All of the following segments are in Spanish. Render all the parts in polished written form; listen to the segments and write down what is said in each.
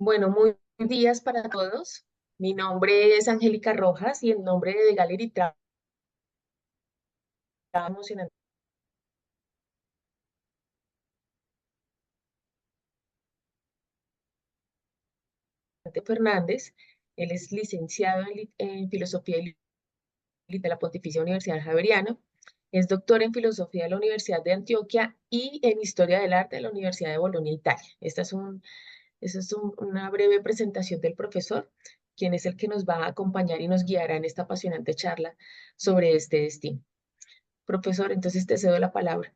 Bueno, muy buenos días para todos. Mi nombre es Angélica Rojas y en nombre de Gallery Travel emocionante Fernández. Él es licenciado en Filosofía de la Pontificia Universidad Javeriana. Es doctor en Filosofía de la Universidad de Antioquia y en Historia del Arte de la Universidad de Bolonia, Italia. Una breve presentación del profesor, quien es el que nos va a acompañar y nos guiará en esta apasionante charla sobre este destino. Profesor, entonces te cedo la palabra.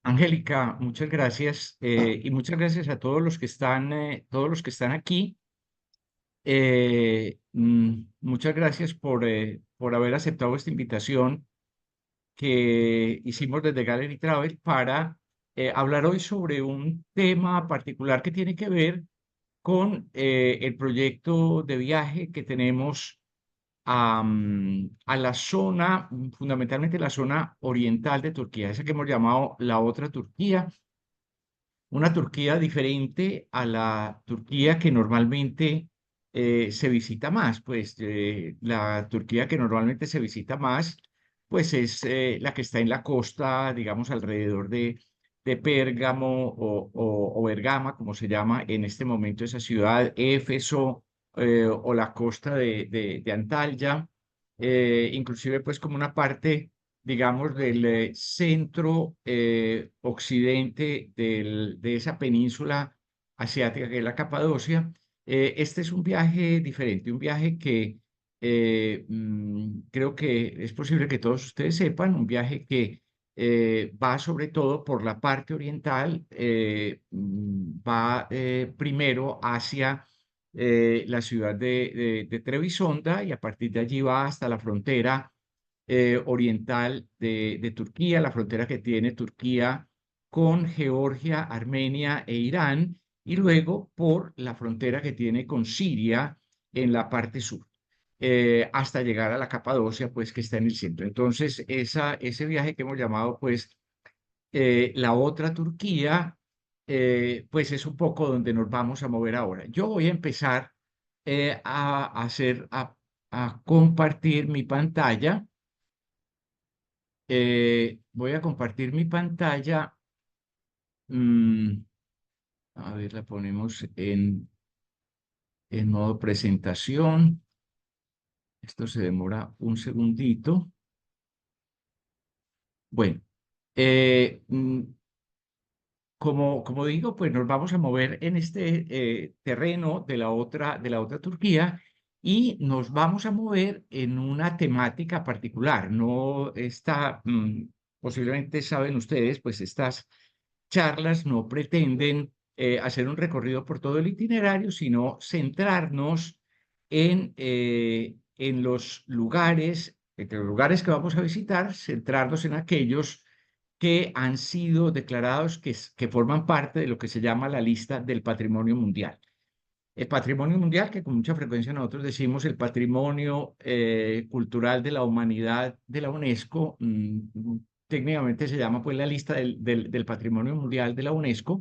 Angélica, muchas gracias y muchas gracias a todos los que están aquí. Muchas gracias por haber aceptado esta invitación que hicimos desde Gallery Travel para hablar hoy sobre un tema particular que tiene que ver con el proyecto de viaje que tenemos a la zona, fundamentalmente la zona oriental de Turquía, esa que hemos llamado la otra Turquía, una Turquía diferente a la Turquía que normalmente se visita más. Pues la Turquía que normalmente se visita más, pues es la que está en la costa, digamos, alrededor de Pérgamo o Bergama, como se llama en este momento esa ciudad, Éfeso, o la costa de Antalya, inclusive pues como una parte, digamos, del centro occidente de esa península asiática que es la Capadocia. Este es un viaje diferente, un viaje que creo que es posible que todos ustedes sepan, un viaje que va sobre todo por la parte oriental, va primero hacia la ciudad de Trebisonda y a partir de allí va hasta la frontera oriental de Turquía, la frontera que tiene Turquía con Georgia, Armenia e Irán, y luego por la frontera que tiene con Siria en la parte sur, hasta llegar a la Capadocia, pues que está en el centro. Entonces, ese viaje que hemos llamado, pues, la otra Turquía, pues es un poco donde nos vamos a mover ahora. Yo voy a empezar a compartir mi pantalla. Voy a compartir mi pantalla. mm, a ver, la ponemos en modo presentación. Esto se demora un segundito. Bueno, eh, mm, como digo, pues nos vamos a mover en este terreno de la otra Turquía y nos vamos a mover en una temática particular. No está, posiblemente saben ustedes, pues estas charlas no pretenden hacer un recorrido por todo el itinerario, sino centrarnos en los lugares, entre los lugares que vamos a visitar, centrarnos en aquellos que han sido declarados que forman parte de lo que se llama la lista del patrimonio mundial. El patrimonio mundial, que con mucha frecuencia nosotros decimos el patrimonio cultural de la humanidad de la UNESCO, técnicamente se llama pues la lista del patrimonio mundial de la UNESCO.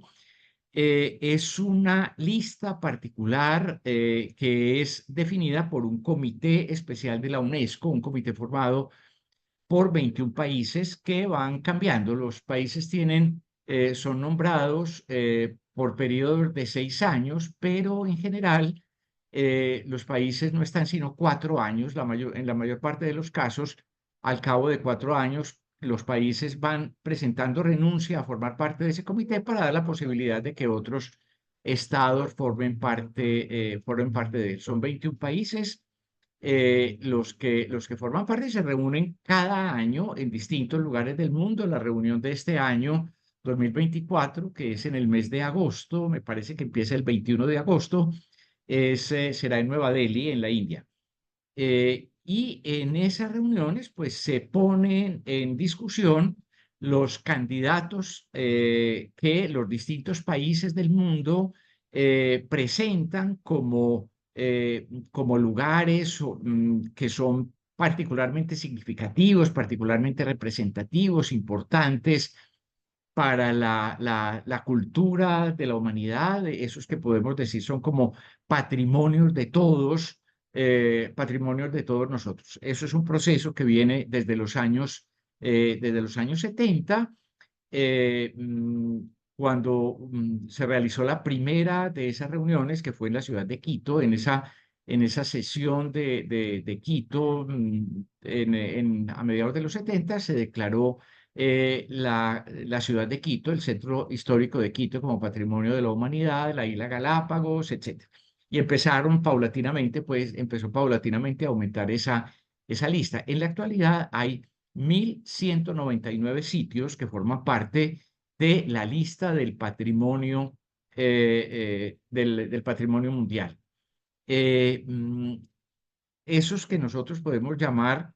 Es una lista particular que es definida por un comité especial de la UNESCO, un comité formado por 21 países que van cambiando. Los países son nombrados por periodos de 6 años, pero en general los países no están sino 4 años. En la mayor parte de los casos, al cabo de 4 años, los países van presentando renuncia a formar parte de ese comité para dar la posibilidad de que otros estados formen parte de él. Son 21 países los que forman parte se reúnen cada año en distintos lugares del mundo. La reunión de este año 2024, que es en el mes de agosto, me parece que empieza el 21 de agosto, será en Nueva Delhi, en la India. Y en esas reuniones, pues se ponen en discusión los candidatos que los distintos países del mundo presentan como lugares que son particularmente significativos, particularmente representativos, importantes para la cultura de la humanidad, esos que podemos decir son como patrimonios de todos nosotros. Eso es un proceso que viene desde los años 70, eh, mm, cuando se realizó la primera de esas reuniones, que fue en la ciudad de Quito, en esa sesión de Quito, a mediados de los 70, se declaró la ciudad de Quito, el centro histórico de Quito, como patrimonio de la humanidad, la isla Galápagos, etcétera. Y empezó paulatinamente a aumentar esa lista. En la actualidad hay 1.199 sitios que forman parte de la lista del del patrimonio mundial. Eh, mm, Esos que nosotros podemos llamar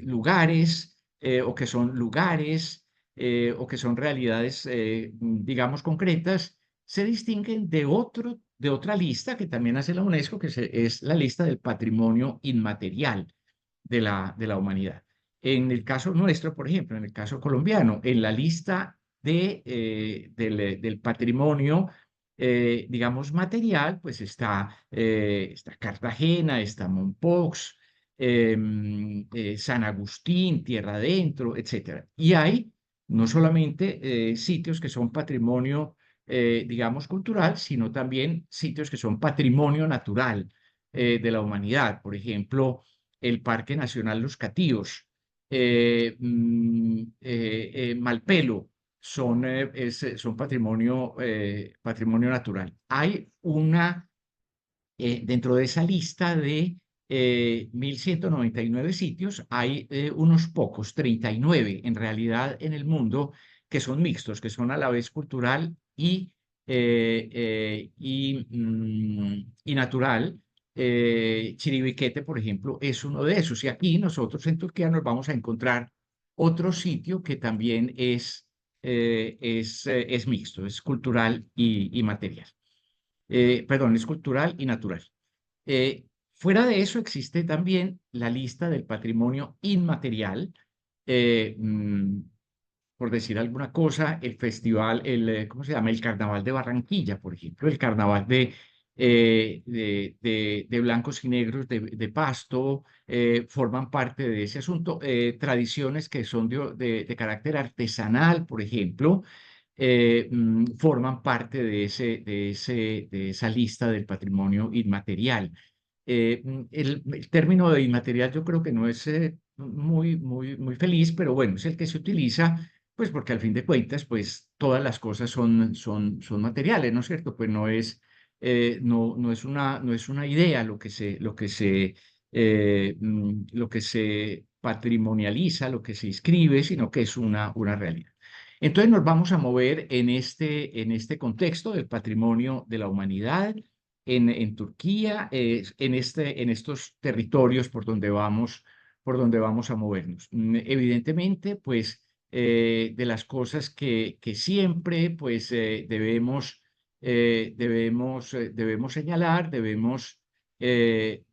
lugares, o que son lugares, o que son realidades, digamos, concretas, se distinguen de otra lista que también hace la UNESCO, que es la lista del patrimonio inmaterial de la humanidad. En el caso nuestro, por ejemplo, en el caso colombiano, en la lista del patrimonio, digamos, material, pues está Cartagena, está Mompox, San Agustín, Tierra Adentro, etcétera. Y hay no solamente sitios que son patrimonio, digamos, cultural, sino también sitios que son patrimonio natural de la humanidad. Por ejemplo, el Parque Nacional Los Catíos, Malpelo, son patrimonio natural. Hay dentro de esa lista de 1.199 sitios, hay unos pocos, 39 en realidad en el mundo, que son mixtos, que son a la vez cultural y natural. Chiribiquete, por ejemplo, es uno de esos. Y aquí nosotros en Turquía nos vamos a encontrar otro sitio que también es mixto, es cultural y material. Perdón, es cultural y natural. Fuera de eso existe también la lista del patrimonio inmaterial. eh, mm, por decir alguna cosa, el festival, ¿cómo se llama? El Carnaval de Barranquilla, por ejemplo, el Carnaval de blancos y negros de Pasto, forman parte de ese asunto. Tradiciones que son de carácter artesanal, por ejemplo, forman parte de esa lista del patrimonio inmaterial. El término de inmaterial yo creo que no es muy feliz, pero bueno, es el que se utiliza, pues porque al fin de cuentas, pues todas las cosas son materiales, ¿no es cierto? Pues no es una idea lo que se patrimonializa, lo que se inscribe, sino que es una realidad. Entonces nos vamos a mover en este contexto del patrimonio de la humanidad en Turquía, en estos territorios por donde vamos a movernos. Evidentemente, pues de las cosas que siempre pues debemos señalar, debemos tener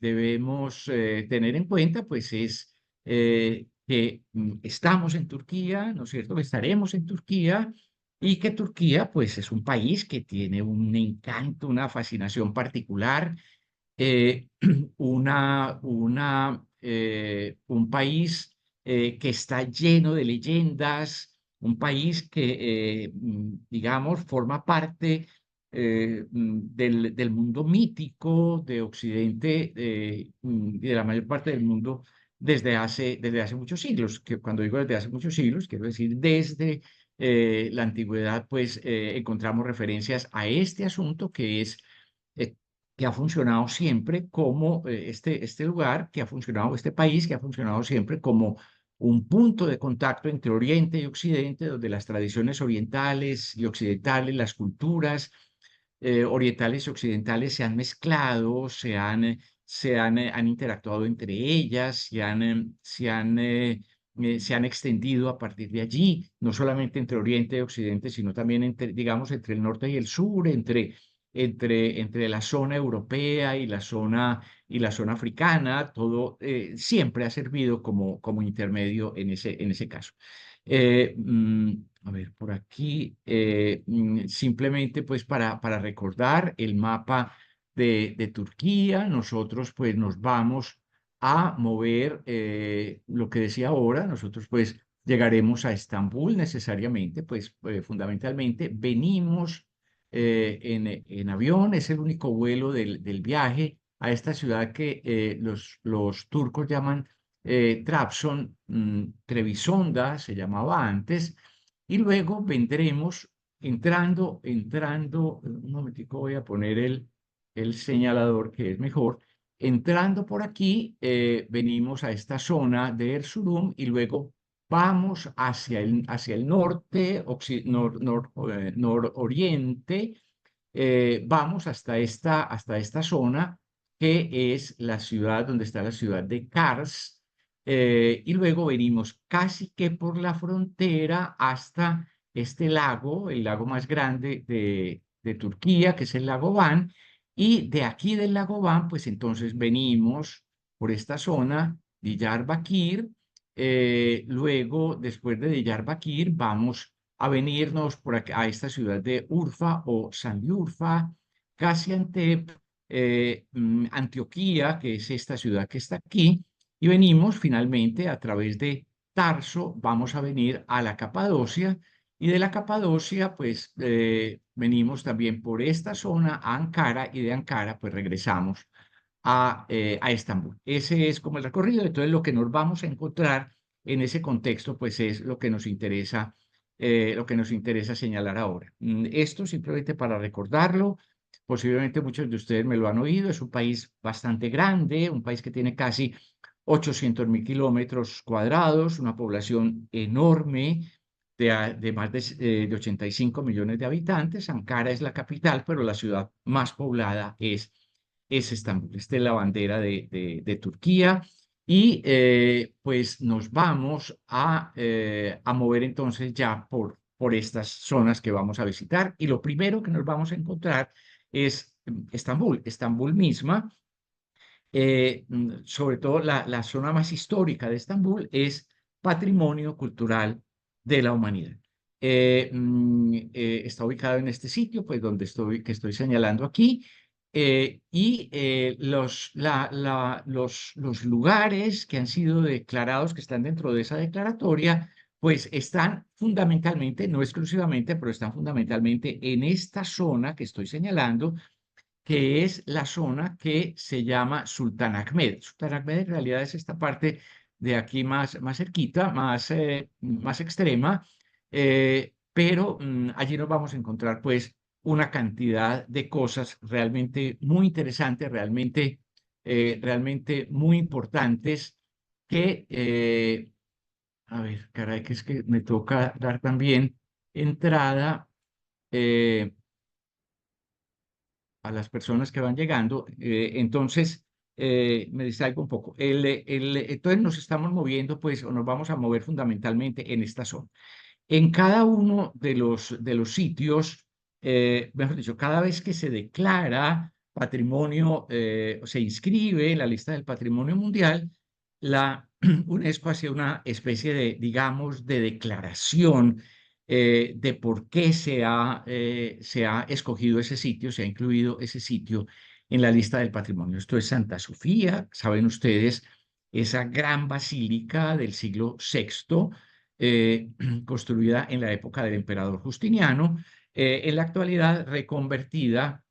en cuenta, pues es que estamos en Turquía, ¿no es cierto? Estaremos en Turquía y que Turquía, pues, es un país que tiene un encanto, una fascinación particular, eh, un país que está lleno de leyendas, un país que, digamos, forma parte del mundo mítico de Occidente y de la mayor parte del mundo desde hace muchos siglos. Que cuando digo desde hace muchos siglos, quiero decir desde la antigüedad, pues encontramos referencias a este asunto eh, que ha funcionado siempre como este lugar, que ha funcionado, este país, que ha funcionado siempre como un punto de contacto entre Oriente y Occidente, donde las tradiciones orientales y occidentales, las culturas orientales y occidentales se han mezclado, han interactuado entre ellas, se han extendido a partir de allí, no solamente entre Oriente y Occidente, sino también digamos, entre el norte y el sur, entre la zona europea y la zona africana, todo siempre ha servido como intermedio en ese caso. A ver, por aquí, simplemente pues para recordar el mapa de Turquía, nosotros pues nos vamos a mover, lo que decía ahora, nosotros pues llegaremos a Estambul necesariamente, pues fundamentalmente venimos en avión, es el único vuelo del viaje a esta ciudad que los turcos llaman Trabzon, Trebisonda se llamaba antes, y luego vendremos entrando, un momentico voy a poner el señalador que es mejor. Entrando por aquí, venimos a esta zona de Erzurum y luego vamos hacia el norte, nororiente, vamos hasta esta zona que es la ciudad donde está la ciudad de Kars, y luego venimos casi que por la frontera hasta este lago, el lago más grande de Turquía, que es el lago Van, y de aquí del lago Van, pues entonces venimos por esta zona, Diyarbakir, luego después de Diyarbakir vamos a venirnos por acá, a esta ciudad de Urfa o Sanliurfa, Gaziantep, Antioquía, que es esta ciudad que está aquí, y venimos finalmente a través de Tarso, vamos a venir a la Capadocia, y de la Capadocia, pues venimos también por esta zona a Ankara, y de Ankara, pues regresamos a Estambul. Ese es como el recorrido. Entonces, lo que nos vamos a encontrar en ese contexto, pues es lo que nos interesa señalar ahora. Esto simplemente para recordarlo. Posiblemente muchos de ustedes me lo han oído. Es un país bastante grande, un país que tiene casi 800.000 kilómetros cuadrados, una población enorme de más de 85 millones de habitantes. Ankara es la capital, pero la ciudad más poblada es Estambul. Esta es la bandera de Turquía. Y pues nos vamos a mover entonces ya por estas zonas que vamos a visitar. Y lo primero que nos vamos a encontrar es Estambul, Estambul misma. Sobre todo la zona más histórica de Estambul es patrimonio cultural de la humanidad. Está ubicado en este sitio, pues donde que estoy señalando aquí, y los lugares que han sido declarados, que están dentro de esa declaratoria, pues están fundamentalmente, no exclusivamente, pero están fundamentalmente en esta zona que estoy señalando, que es la zona que se llama Sultan Ahmed. Sultan Ahmed en realidad es esta parte de aquí más cerquita, más extrema, pero allí nos vamos a encontrar pues una cantidad de cosas realmente muy interesantes, realmente muy importantes que, a ver, caray, que es que me toca dar también entrada. eh, a las personas que van llegando. Entonces, me distraigo un poco. Entonces nos estamos moviendo, pues, o nos vamos a mover fundamentalmente en esta zona. En cada uno de los sitios, mejor dicho, cada vez que se declara patrimonio, o se inscribe en la lista del patrimonio mundial, la UNESCO hace una especie de, digamos, de declaración de por qué se ha escogido ese sitio, se ha incluido ese sitio en la lista del patrimonio. Esto es Santa Sofía, saben ustedes, esa gran basílica del siglo VI, construida en la época del emperador Justiniano, en la actualidad reconvertida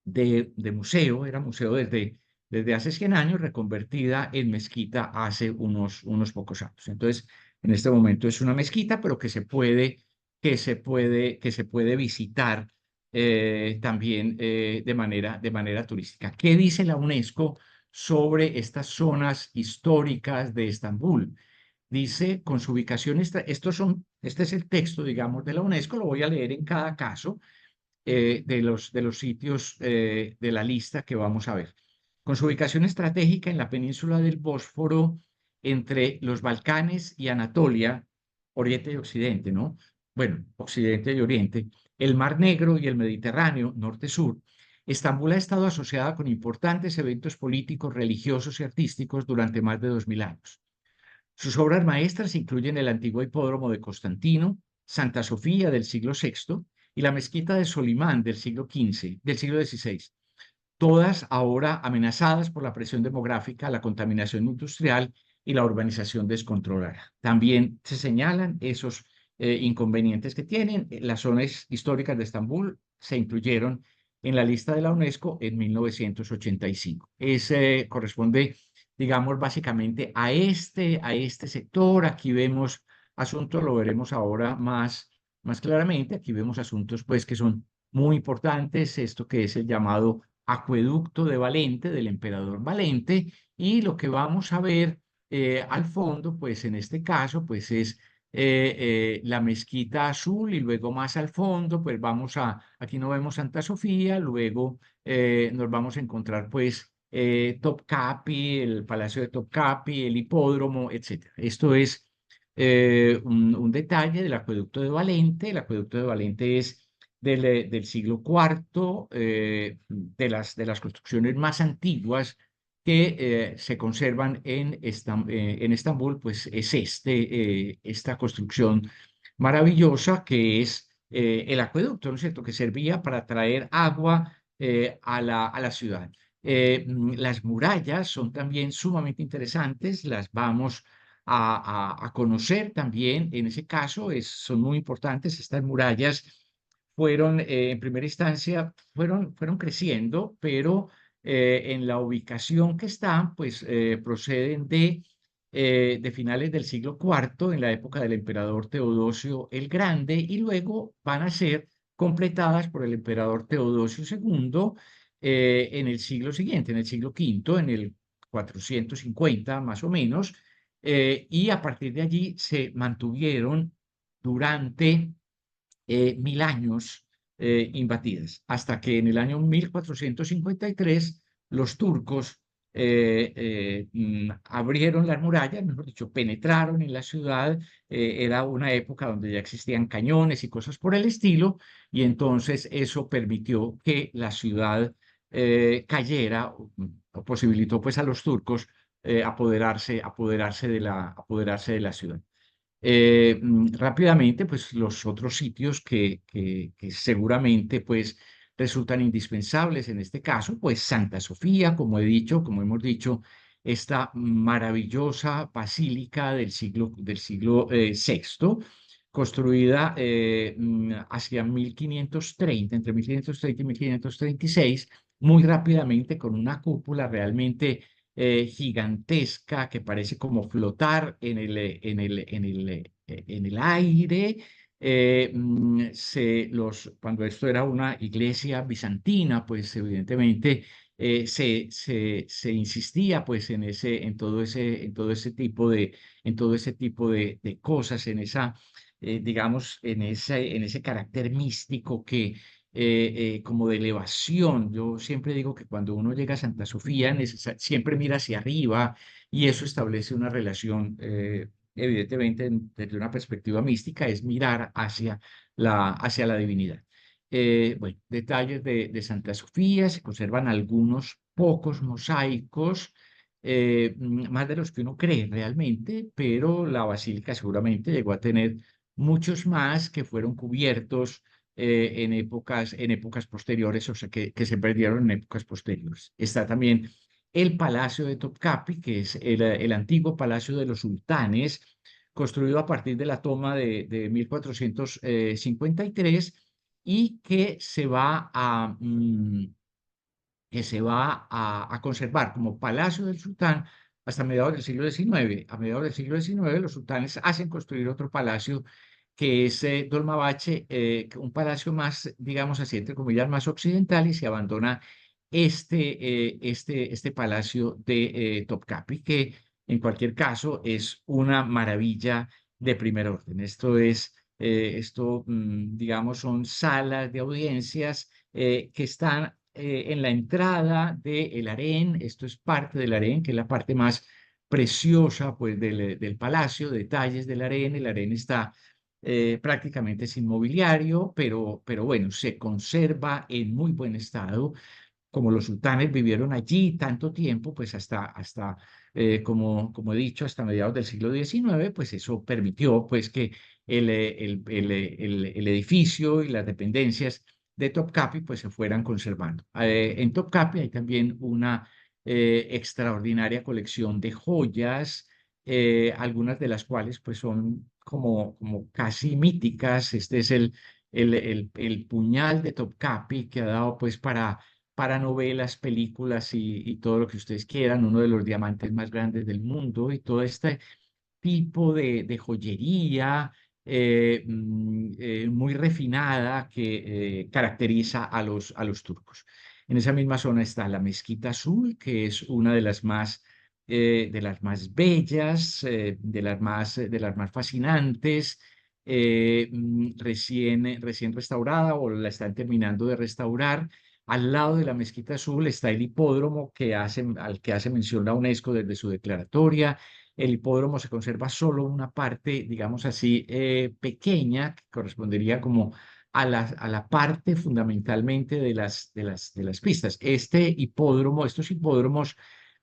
de museo, era museo desde hace 100 años, reconvertida en mezquita hace unos pocos años. Entonces, en este momento es una mezquita, pero que se puede visitar también de manera turística. ¿Qué dice la UNESCO sobre estas zonas históricas de Estambul? Dice, con su ubicación, este es el texto, digamos, de la UNESCO, lo voy a leer en cada caso de los sitios de la lista que vamos a ver. Con su ubicación estratégica en la península del Bósforo, entre los Balcanes y Anatolia, Oriente y Occidente, ¿no? Bueno, Occidente y Oriente, el Mar Negro y el Mediterráneo, norte-sur, Estambul ha estado asociada con importantes eventos políticos, religiosos y artísticos durante más de 2000 años. Sus obras maestras incluyen el antiguo hipódromo de Constantino, Santa Sofía del siglo VI y la mezquita de Solimán del siglo XVI, todas ahora amenazadas por la presión demográfica, la contaminación industrial y la urbanización descontrolada. También se señalan esos inconvenientes que tienen. Las zonas históricas de Estambul se incluyeron en la lista de la UNESCO en 1985. Corresponde, digamos, básicamente a este sector. Aquí vemos asuntos, lo veremos ahora más claramente. Aquí vemos asuntos, pues, que son muy importantes. Esto que es el llamado acueducto de Valente, del emperador Valente, y lo que vamos a ver al fondo, pues en este caso, pues es la mezquita azul, y luego más al fondo, pues aquí no vemos Santa Sofía, luego nos vamos a encontrar pues Topkapi, el Palacio de Topkapi, el hipódromo, etcétera. Esto es un detalle del acueducto de Valente. El acueducto de Valente es del siglo IV, de las construcciones más antiguas que se conservan en Estambul, pues es esta construcción maravillosa que es el acueducto, ¿no es cierto?, que servía para traer agua a la ciudad. Las murallas son también sumamente interesantes, las vamos a conocer también. En ese caso son muy importantes estas murallas. En primera instancia, fueron creciendo, pero en la ubicación que están, pues proceden de finales del siglo IV, en la época del emperador Teodosio el Grande, y luego van a ser completadas por el emperador Teodosio II en el siglo siguiente, en el siglo V, en el 450 más o menos, y a partir de allí se mantuvieron durante 1000 años imbatidas, hasta que en el año 1453 los turcos abrieron las murallas, mejor dicho, penetraron en la ciudad. Era una época donde ya existían cañones y cosas por el estilo, y entonces eso permitió que la ciudad cayera, o posibilitó pues a los turcos apoderarse de la ciudad. Rápidamente, pues los otros sitios que seguramente pues resultan indispensables en este caso, pues Santa Sofía, como hemos dicho, esta maravillosa basílica del siglo VI, construida hacia 1530, entre 1530 y 1536, muy rápidamente, con una cúpula realmente gigantesca que parece como flotar en el aire. Cuando esto era una iglesia bizantina, pues evidentemente se insistía pues en todo ese tipo de cosas, digamos, en ese carácter místico como de elevación. Yo siempre digo que cuando uno llega a Santa Sofía, siempre mira hacia arriba, y eso establece una relación, evidentemente, desde una perspectiva mística, es mirar hacia la divinidad. Bueno, detalles de Santa Sofía: se conservan algunos pocos mosaicos, más de los que uno cree realmente, pero la basílica seguramente llegó a tener muchos más que fueron cubiertos en épocas posteriores, o sea, que se perdieron en épocas posteriores. Está también el Palacio de Topkapi, que es el antiguo Palacio de los Sultanes, construido a partir de la toma de 1453, y que se va a conservar como Palacio del Sultán hasta mediados del siglo XIX. A mediados del siglo XIX, los sultanes hacen construir otro palacio, que es Dolmabahce, un palacio más, digamos así, entre comillas, más occidental, y se abandona este palacio de Topkapi, que en cualquier caso es una maravilla de primer orden. Digamos, son salas de audiencias que están en la entrada del harén. Esto es parte del harén, que es la parte más preciosa pues del palacio. Detalles del harén: el harén está prácticamente es inmobiliario, pero bueno, se conserva en muy buen estado. Como los sultanes vivieron allí tanto tiempo, pues como he dicho, hasta mediados del siglo XIX, pues eso permitió pues que el edificio y las dependencias de Topkapi pues se fueran conservando. En Topkapi hay también una extraordinaria colección de joyas, algunas de las cuales pues son como casi míticas. Este es el puñal de Topkapi que ha dado pues para novelas, películas y todo lo que ustedes quieran, uno de los diamantes más grandes del mundo y todo este tipo de joyería muy refinada que caracteriza a los turcos. En esa misma zona está la Mezquita Azul, que es una de las más bellas, de las más fascinantes, recién restaurada o la están terminando de restaurar. Al lado de la Mezquita Azul está el hipódromo al que hace mención la UNESCO desde su declaratoria. El hipódromo se conserva solo una parte, digamos así, pequeña, que correspondería como a la parte fundamentalmente de las pistas. Estos hipódromos,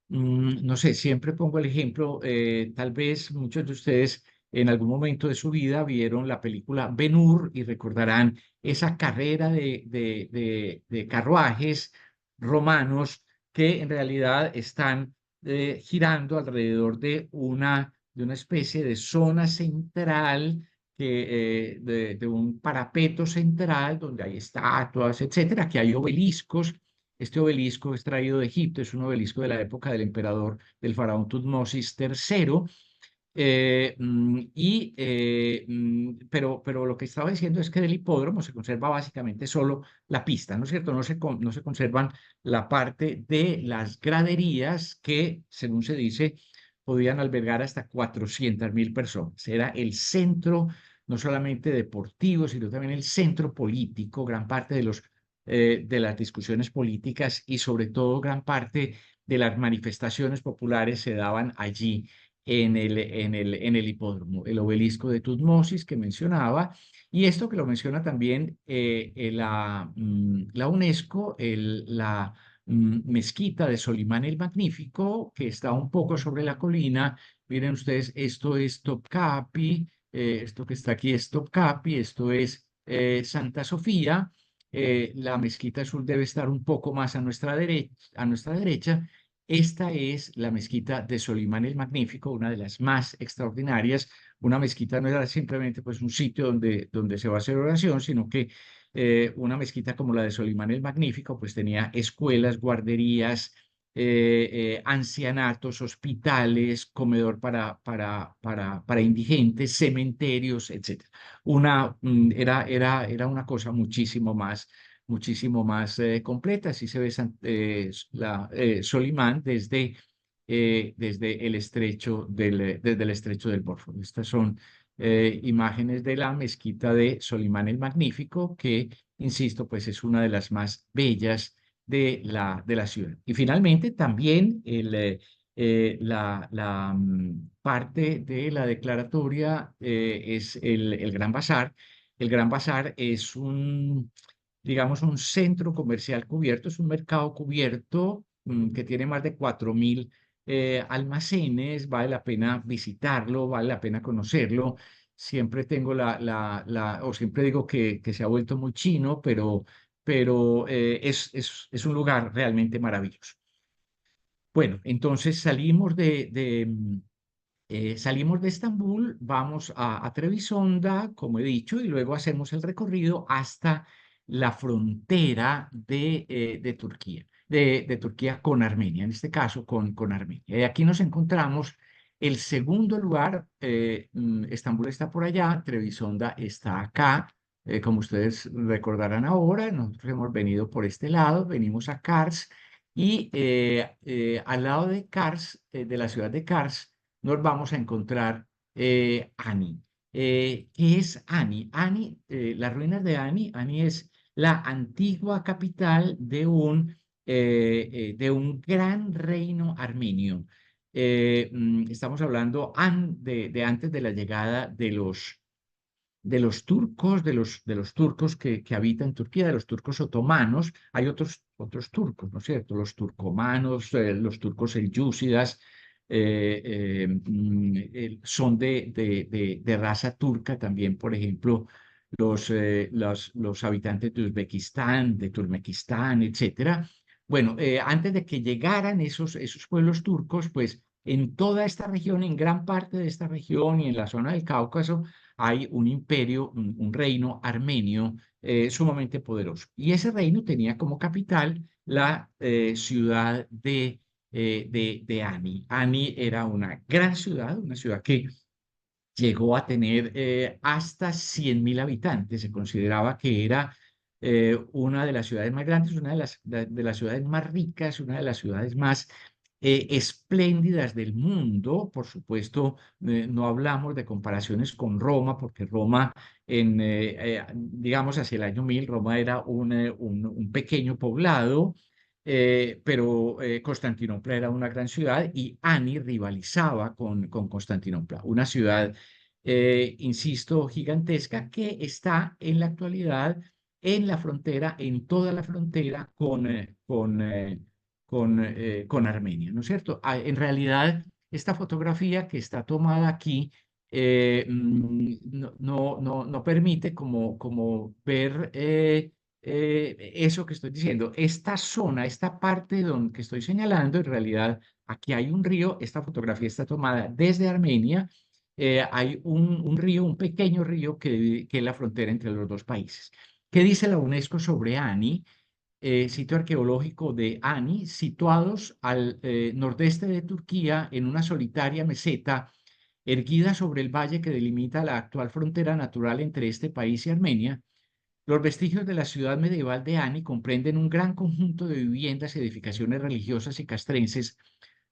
no sé, siempre pongo el ejemplo, tal vez muchos de ustedes en algún momento de su vida vieron la película Ben-Hur y recordarán esa carrera de carruajes romanos que en realidad están girando alrededor de una especie de zona central, de un parapeto central donde hay estatuas, etcétera, que hay obeliscos. Este obelisco es traído de Egipto, es un obelisco de la época del emperador, del faraón Tutmosis III. Pero lo que estaba diciendo es que del hipódromo se conserva básicamente solo la pista, ¿no es cierto? No se conservan la parte de las graderías que, según se dice, podían albergar hasta 400.000 personas. Era el centro, no solamente deportivo, sino también el centro político, gran parte de las discusiones políticas y sobre todo gran parte de las manifestaciones populares se daban allí en el hipódromo, el obelisco de Tutmosis que mencionaba, y esto que lo menciona también la UNESCO, mezquita de Solimán el Magnífico, que está un poco sobre la colina. Miren ustedes, esto es Topkapi, esto que está aquí es Topkapi, esto es Santa Sofía. La mezquita azul debe estar un poco más a nuestra derecha. Esta es la mezquita de Solimán el Magnífico, una de las más extraordinarias. Una mezquita no era simplemente pues, un sitio donde se va a hacer oración, sino que una mezquita como la de Solimán el Magnífico pues tenía escuelas, guarderías, ancianatos, hospitales, comedor para indigentes, cementerios, etc. Era una cosa muchísimo más completa. Así se ve Solimán desde desde el estrecho del Bósforo. Estas son imágenes de la mezquita de Solimán el Magnífico, que, insisto, pues es una de las más bellas de la ciudad. Y finalmente también parte de la declaratoria es el Gran Bazar. El Gran Bazar es digamos, un centro comercial cubierto, es un mercado cubierto que tiene más de 4.000 almacenes. Vale la pena visitarlo, vale la pena conocerlo. Siempre tengo o siempre digo que se ha vuelto muy chino, pero es un lugar realmente maravilloso. Bueno, entonces salimos de Estambul, vamos a Trebisonda, como he dicho, y luego hacemos el recorrido hasta la frontera de Turquía, de Turquía con Armenia, en este caso con Armenia. Y aquí nos encontramos el segundo lugar. Estambul está por allá, Trebisonda está acá. Como ustedes recordarán ahora, nosotros hemos venido por este lado, venimos a Kars y al lado de Kars, de la ciudad de Kars, nos vamos a encontrar Ani. ¿Qué es Ani? Ani, las ruinas de Ani. Ani es la antigua capital de un gran reino armenio. Estamos hablando de antes de la llegada de los turcos, de los turcos que habitan Turquía, de los turcos otomanos. Hay otros turcos, ¿no es cierto? Los turcomanos, los turcos selyúcidas, son de raza turca también, por ejemplo, los habitantes de Uzbekistán, de Turkmenistán, etcétera. Bueno, antes de que llegaran esos pueblos turcos, pues en toda esta región, en gran parte de esta región y en la zona del Cáucaso, hay un imperio, un reino armenio sumamente poderoso. Y ese reino tenía como capital la ciudad de Ani. Ani era una gran ciudad, una ciudad que llegó a tener hasta 100.000 habitantes. Se consideraba que era una de las ciudades más grandes, una de las ciudades más ricas, una de las ciudades más espléndidas del mundo. Por supuesto, no hablamos de comparaciones con Roma, porque Roma, digamos, hacia el año 1000, Roma era un pequeño poblado. Pero Constantinopla era una gran ciudad y Ani rivalizaba con Constantinopla, una ciudad, insisto, gigantesca que está en la actualidad en la frontera, en toda la frontera con Armenia, ¿no es cierto? En realidad, esta fotografía que está tomada aquí no permite como ver eso que estoy diciendo. Esta zona, esta parte donde que estoy señalando, en realidad aquí hay un río. Esta fotografía está tomada desde Armenia. Hay un río, un pequeño río que es la frontera entre los dos países. ¿Qué dice la UNESCO sobre Ani? Sitio arqueológico de Ani, situados al nordeste de Turquía, en una solitaria meseta erguida sobre el valle que delimita la actual frontera natural entre este país y Armenia. Los vestigios de la ciudad medieval de Ani comprenden un gran conjunto de viviendas y edificaciones religiosas y castrenses,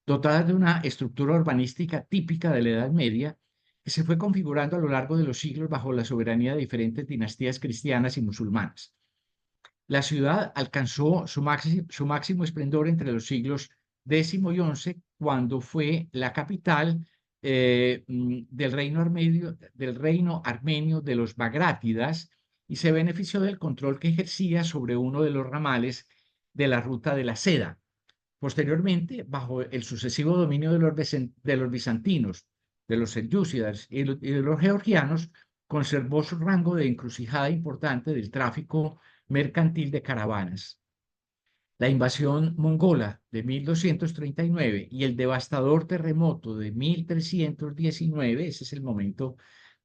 dotadas de una estructura urbanística típica de la Edad Media, que se fue configurando a lo largo de los siglos bajo la soberanía de diferentes dinastías cristianas y musulmanas. La ciudad alcanzó su máximo esplendor entre los siglos X y XI, cuando fue la capital del reino armenio de los Bagrátidas, y se benefició del control que ejercía sobre uno de los ramales de la ruta de la seda. Posteriormente, bajo el sucesivo dominio de los bizantinos, de los selyúcidas y de los georgianos, conservó su rango de encrucijada importante del tráfico mercantil de caravanas. La invasión mongola de 1239 y el devastador terremoto de 1319, ese es el momento,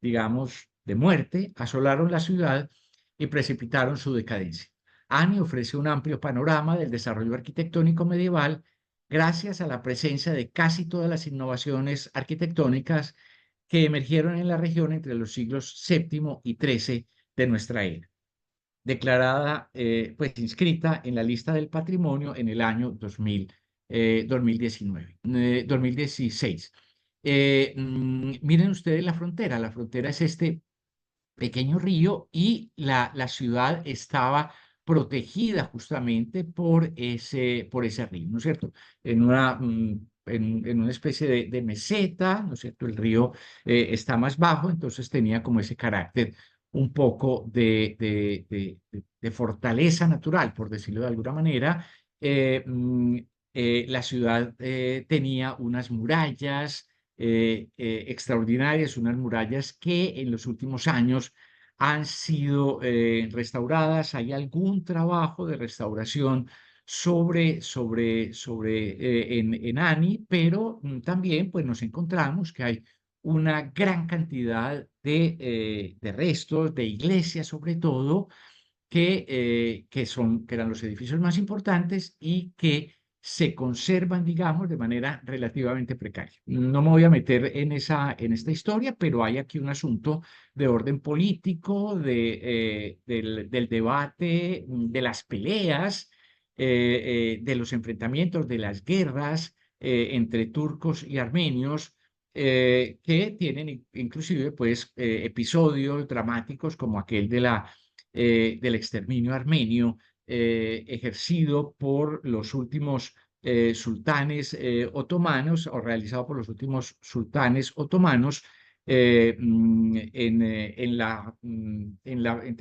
digamos, de muerte, asolaron la ciudad y precipitaron su decadencia. Ani ofrece un amplio panorama del desarrollo arquitectónico medieval gracias a la presencia de casi todas las innovaciones arquitectónicas que emergieron en la región entre los siglos VII y XIII de nuestra era, declarada, pues inscrita en la lista del patrimonio en el año 2016. Miren ustedes la frontera es este pequeño río, y la ciudad estaba protegida justamente por ese río, ¿no es cierto? En una especie de meseta, ¿no es cierto? El río está más bajo, entonces tenía como ese carácter un poco de fortaleza natural, por decirlo de alguna manera. La ciudad tenía unas murallas extraordinarias, unas murallas que en los últimos años han sido restauradas. Hay algún trabajo de restauración en Ani, pero también pues nos encontramos que hay una gran cantidad de restos, de iglesias sobre todo, que eran los edificios más importantes y que se conservan, digamos, de manera relativamente precaria. No me voy a meter en esta historia, pero hay aquí un asunto de orden político, del debate, de las peleas, de los enfrentamientos, de las guerras entre turcos y armenios, que tienen inclusive pues episodios dramáticos como aquel del exterminio armenio ejercido por los últimos sultanes otomanos, o realizado por los últimos sultanes otomanos, entre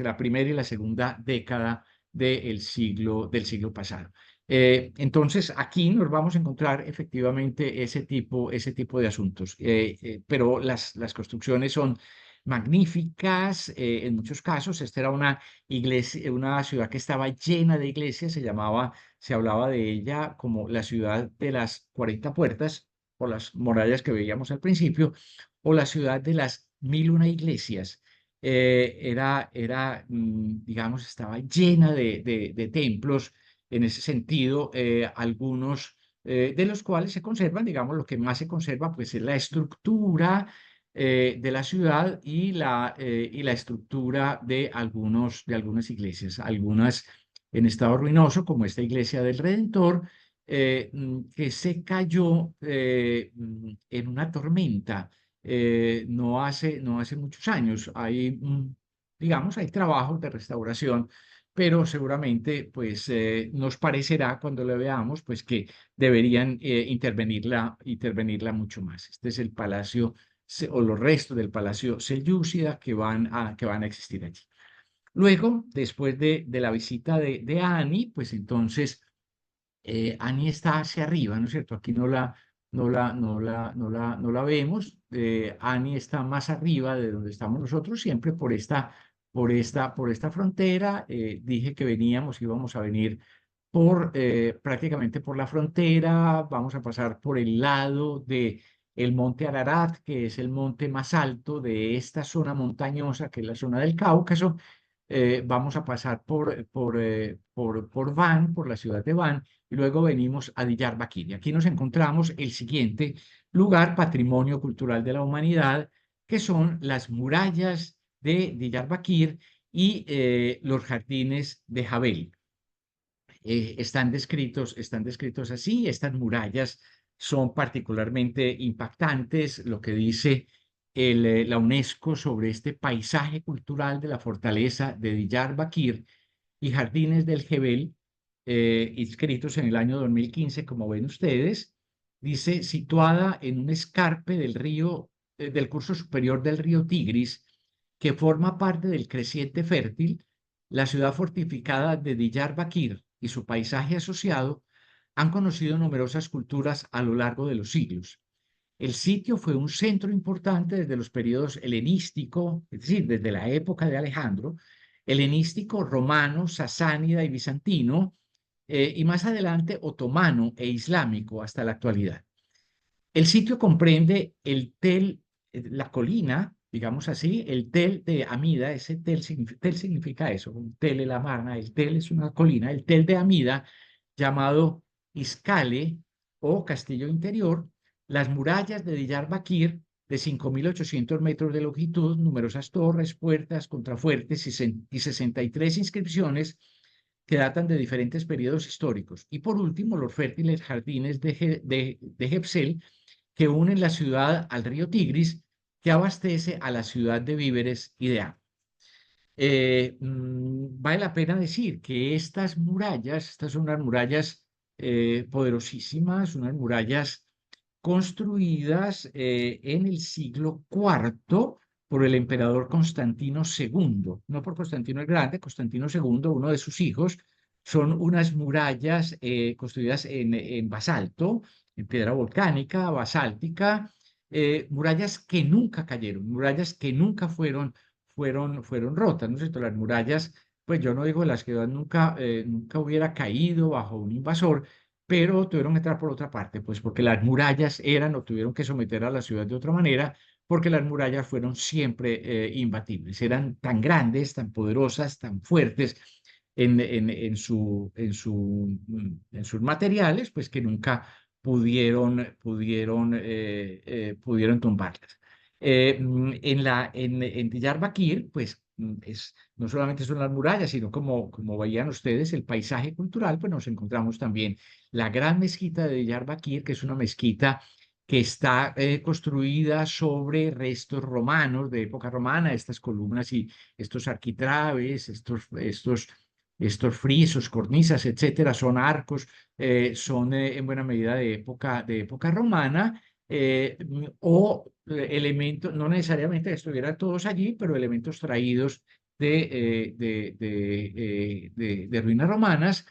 la primera y la segunda década del siglo pasado. Entonces, aquí nos vamos a encontrar efectivamente ese tipo de asuntos, pero las construcciones son magníficas, en muchos casos. Esta era una iglesia, una ciudad que estaba llena de iglesias, se hablaba de ella como la ciudad de las 40 puertas, por las murallas que veíamos al principio, o la ciudad de las 1001 iglesias. Digamos, estaba llena de templos en ese sentido, algunos de los cuales se conservan, digamos, lo que más se conserva, pues es la estructura de la ciudad y la estructura de algunas iglesias, algunas en estado ruinoso, como esta iglesia del Redentor, que se cayó en una tormenta no hace muchos años. Digamos, hay trabajos de restauración, pero seguramente pues nos parecerá cuando lo veamos pues que deberían intervenirla mucho más. Este es el palacio o los restos del palacio selyúcida que van a existir allí. Luego, después de la visita de Annie, pues entonces Annie está hacia arriba, ¿no es cierto? Aquí no la vemos. Annie está más arriba de donde estamos nosotros, siempre por esta frontera. Dije que íbamos a venir prácticamente por la frontera, vamos a pasar por el lado de el monte Ararat, que es el monte más alto de esta zona montañosa, que es la zona del Cáucaso. Vamos a pasar por Van, por la ciudad de Van, y luego venimos a Diyarbakir. Y aquí nos encontramos el siguiente lugar, patrimonio cultural de la humanidad, que son las murallas de Diyarbakir y los jardines de Jabel. Están descritos así. Estas murallas son particularmente impactantes. Lo que dice la UNESCO sobre este paisaje cultural de la fortaleza de Diyarbakir y jardines del Jebel, inscritos en el año 2015, como ven ustedes, dice, situada en un escarpe del curso superior del río Tigris, que forma parte del creciente fértil. La ciudad fortificada de Diyarbakir y su paisaje asociado han conocido numerosas culturas a lo largo de los siglos. El sitio fue un centro importante desde los periodos helenístico, es decir, desde la época de Alejandro, helenístico, romano, sasánida y bizantino, y más adelante otomano e islámico hasta la actualidad. El sitio comprende la colina, digamos así, el tel de Amida. Ese tel significa eso, un tel el Amarna, el tel es una colina, el tel de Amida, llamado Iskale o Castillo Interior, las murallas de Diyarbakir, de 5.800 metros de longitud, numerosas torres, puertas, contrafuertes y 63 inscripciones que datan de diferentes periodos históricos. Y por último, los fértiles jardines de Jebsel, que unen la ciudad al río Tigris, que abastece a la ciudad de víveres y de agua. Vale la pena decir que estas son unas murallas poderosísimas, unas murallas construidas en el siglo IV por el emperador Constantino II, no por Constantino el Grande, Constantino II, uno de sus hijos. Son unas murallas construidas en basalto, en piedra volcánica, basáltica, murallas que nunca cayeron, murallas que nunca fueron rotas, ¿no es cierto? Las murallas, pues yo no digo la ciudad nunca hubiera caído bajo un invasor, pero tuvieron que entrar por otra parte, pues porque las murallas o tuvieron que someter a la ciudad de otra manera, porque las murallas fueron siempre imbatibles, eran tan grandes, tan poderosas, tan fuertes en sus materiales, pues que nunca pudieron tumbarlas. En Diyarbakir, pues no solamente son las murallas, sino como veían ustedes, el paisaje cultural, pues nos encontramos también la gran mezquita de Diyarbakir, que es una mezquita que está construida sobre restos romanos, de época romana, estas columnas y estos arquitraves, estos frisos, cornisas, etcétera, son arcos, son en buena medida de época romana, elementos, no necesariamente que estuvieran todos allí, pero elementos traídos de ruinas romanas,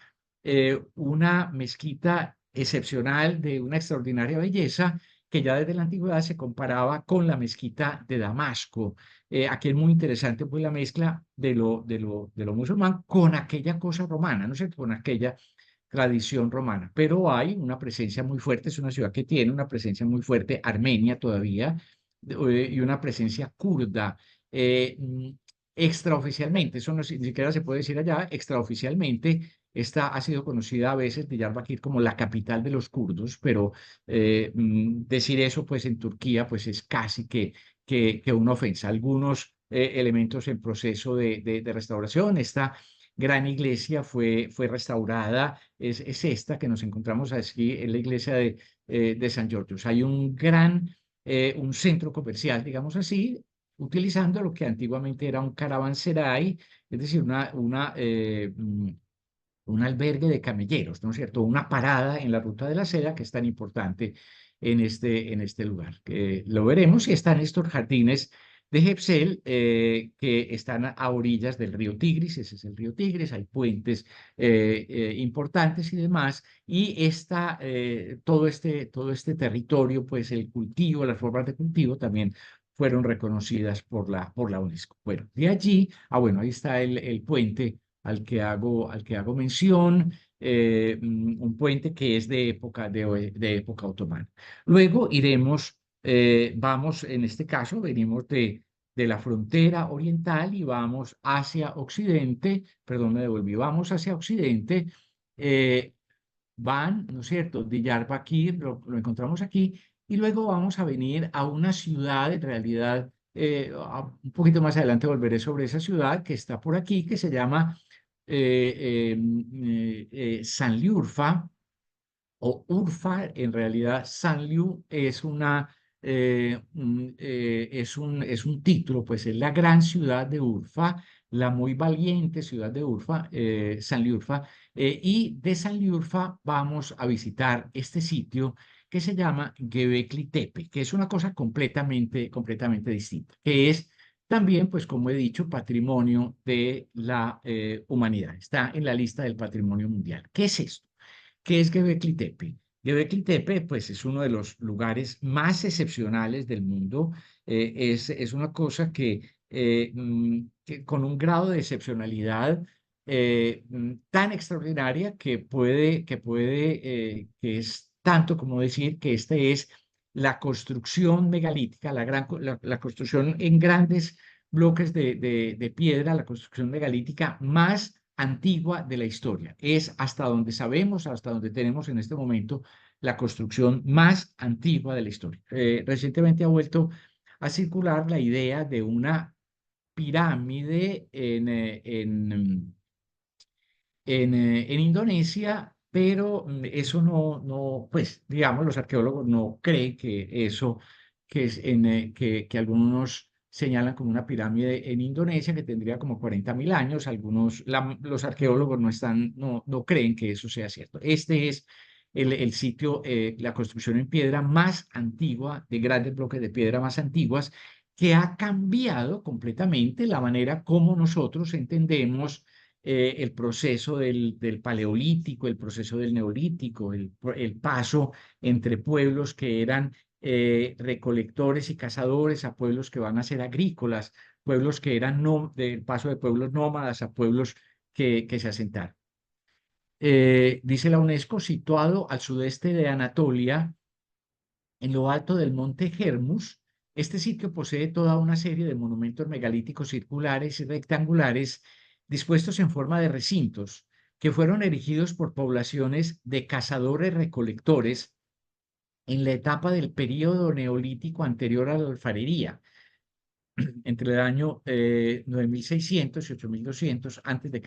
una mezquita excepcional de una extraordinaria belleza que ya desde la antigüedad se comparaba con la mezquita de Damasco. Aquí es muy interesante pues la mezcla de lo musulmán con aquella cosa romana, ¿no es cierto? Con aquella tradición romana, pero hay una presencia muy fuerte, es una ciudad que tiene una presencia muy fuerte, Armenia todavía, y una presencia kurda. Extraoficialmente, eso no, ni siquiera se puede decir allá, extraoficialmente, esta ha sido conocida a veces, Diyarbakir, como la capital de los kurdos, pero decir eso pues en Turquía pues es casi que una ofensa. Algunos elementos en proceso de restauración, esta gran iglesia fue restaurada, es esta que nos encontramos aquí, en la iglesia de San Georgios. Hay un centro comercial, digamos así, utilizando lo que antiguamente era un caravanserai, es decir, un albergue de camelleros, ¿no es cierto? Una parada en la ruta de la seda que es tan importante en este lugar. Lo veremos y están estos jardines de Jebsel que están a orillas del río Tigris, ese es el río Tigris, hay puentes importantes y demás, y todo este territorio, pues el cultivo, las formas de cultivo también fueron reconocidas por la UNESCO. Bueno, de allí, bueno, ahí está el puente al que hago mención, un puente que es de época otomana. Luego vamos, en este caso, venimos de la frontera oriental y vamos hacia occidente, perdón, me devolví, vamos hacia occidente, eh, ¿no es cierto? Diyarbakir, lo encontramos aquí, y luego vamos a venir a una ciudad, en realidad, un poquito más adelante volveré sobre esa ciudad que está por aquí, que se llama Sanliurfa o Urfa. En realidad Sanliu es un título, pues es la gran ciudad de Urfa, la muy valiente ciudad de Urfa, Sanliurfa, y de Sanliurfa vamos a visitar este sitio que se llama Göbekli Tepe, que es una cosa completamente, completamente distinta, que es también, pues como he dicho, patrimonio de la humanidad. Está en la lista del patrimonio mundial. ¿Qué es esto? ¿Qué es Göbekli Tepe? Göbekli Tepe, pues, es uno de los lugares más excepcionales del mundo. Es una cosa que con un grado de excepcionalidad tan extraordinaria que es tanto como decir que este es la construcción megalítica, la construcción en grandes bloques de piedra, la construcción megalítica más antigua de la historia. Es hasta donde sabemos, hasta donde tenemos en este momento, la construcción más antigua de la historia. Recientemente ha vuelto a circular la idea de una pirámide en Indonesia, pero eso no, pues, digamos, los arqueólogos no creen que eso, que algunos señalan como una pirámide en Indonesia que tendría como 40.000 años. Los arqueólogos no creen que eso sea cierto. Este es el sitio, la construcción en piedra más antigua, de grandes bloques de piedra más antiguas, que ha cambiado completamente la manera como nosotros entendemos el proceso del paleolítico, el proceso del neolítico, el paso entre pueblos que eran recolectores y cazadores a pueblos que van a ser agrícolas, pueblos que eran del paso de pueblos nómadas a pueblos que se asentaron. Dice la UNESCO, situado al sudeste de Anatolia, en lo alto del monte Hermus, este sitio posee toda una serie de monumentos megalíticos circulares y rectangulares dispuestos en forma de recintos que fueron erigidos por poblaciones de cazadores-recolectores en la etapa del período neolítico anterior a la alfarería, entre el año 9600 y 8200 a.C.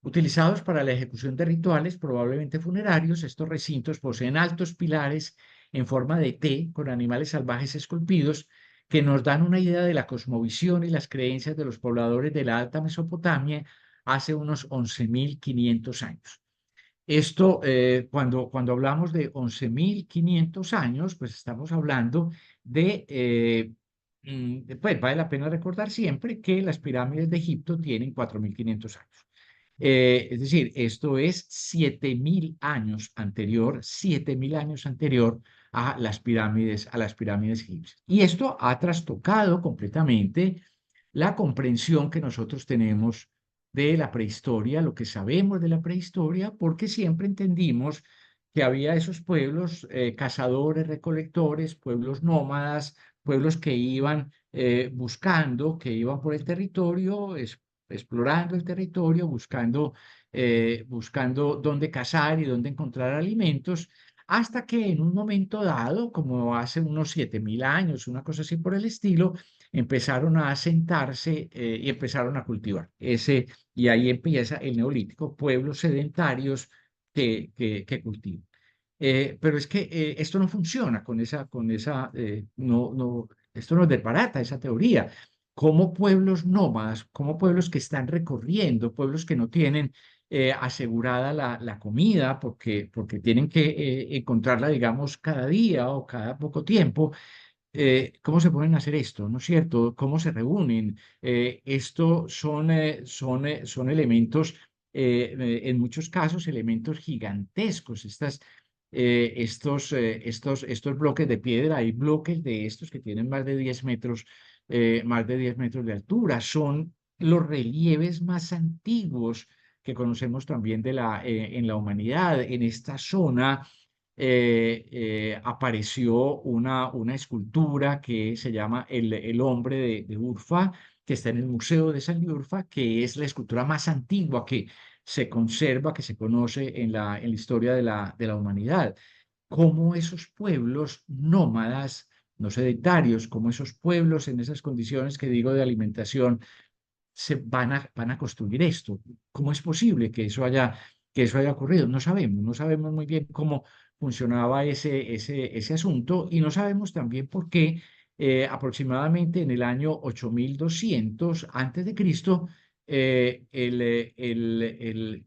Utilizados para la ejecución de rituales, probablemente funerarios, estos recintos poseen altos pilares en forma de T con animales salvajes esculpidos que nos dan una idea de la cosmovisión y las creencias de los pobladores de la Alta Mesopotamia hace unos 11.500 años. Esto, cuando hablamos de 11.500 años, pues estamos hablando de, pues vale la pena recordar siempre que las pirámides de Egipto tienen 4.500 años. Es decir, esto es 7.000 años anterior a las pirámides egipcias. Y esto ha trastocado completamente la comprensión que nosotros tenemos de la prehistoria, lo que sabemos de la prehistoria, porque siempre entendimos que había esos pueblos cazadores, recolectores, pueblos nómadas, pueblos que iban buscando, que iban por el territorio, explorando el territorio, buscando dónde cazar y dónde encontrar alimentos, hasta que en un momento dado, como hace unos 7.000 años, una cosa así por el estilo, empezaron a asentarse y empezaron a cultivar. Y ahí empieza el neolítico, pueblos sedentarios que cultivan. Pero es que esto no funciona esto nos desbarata esa teoría. Como pueblos nómadas, como pueblos que están recorriendo, pueblos que no tienen asegurada la comida porque tienen que encontrarla, digamos, cada día o cada poco tiempo. ¿Cómo se pueden hacer esto? ¿No es cierto? ¿Cómo se reúnen? Esto son elementos, en muchos casos, elementos gigantescos. Estos bloques de piedra, hay bloques de estos que tienen más de 10 metros de altura. Son los relieves más antiguos que conocemos también en la humanidad. En esta zona apareció una escultura que se llama el hombre de Urfa, que está en el Museo de San Urfa, que es la escultura más antigua que se conserva, que se conoce en la historia de la humanidad. Cómo esos pueblos nómadas, no sedentarios, como esos pueblos en esas condiciones que digo de alimentación, van a construir esto. ¿Cómo es posible que eso haya ocurrido? No sabemos muy bien cómo funcionaba ese asunto y no sabemos también por qué aproximadamente en el año 8.200 antes de Cristo,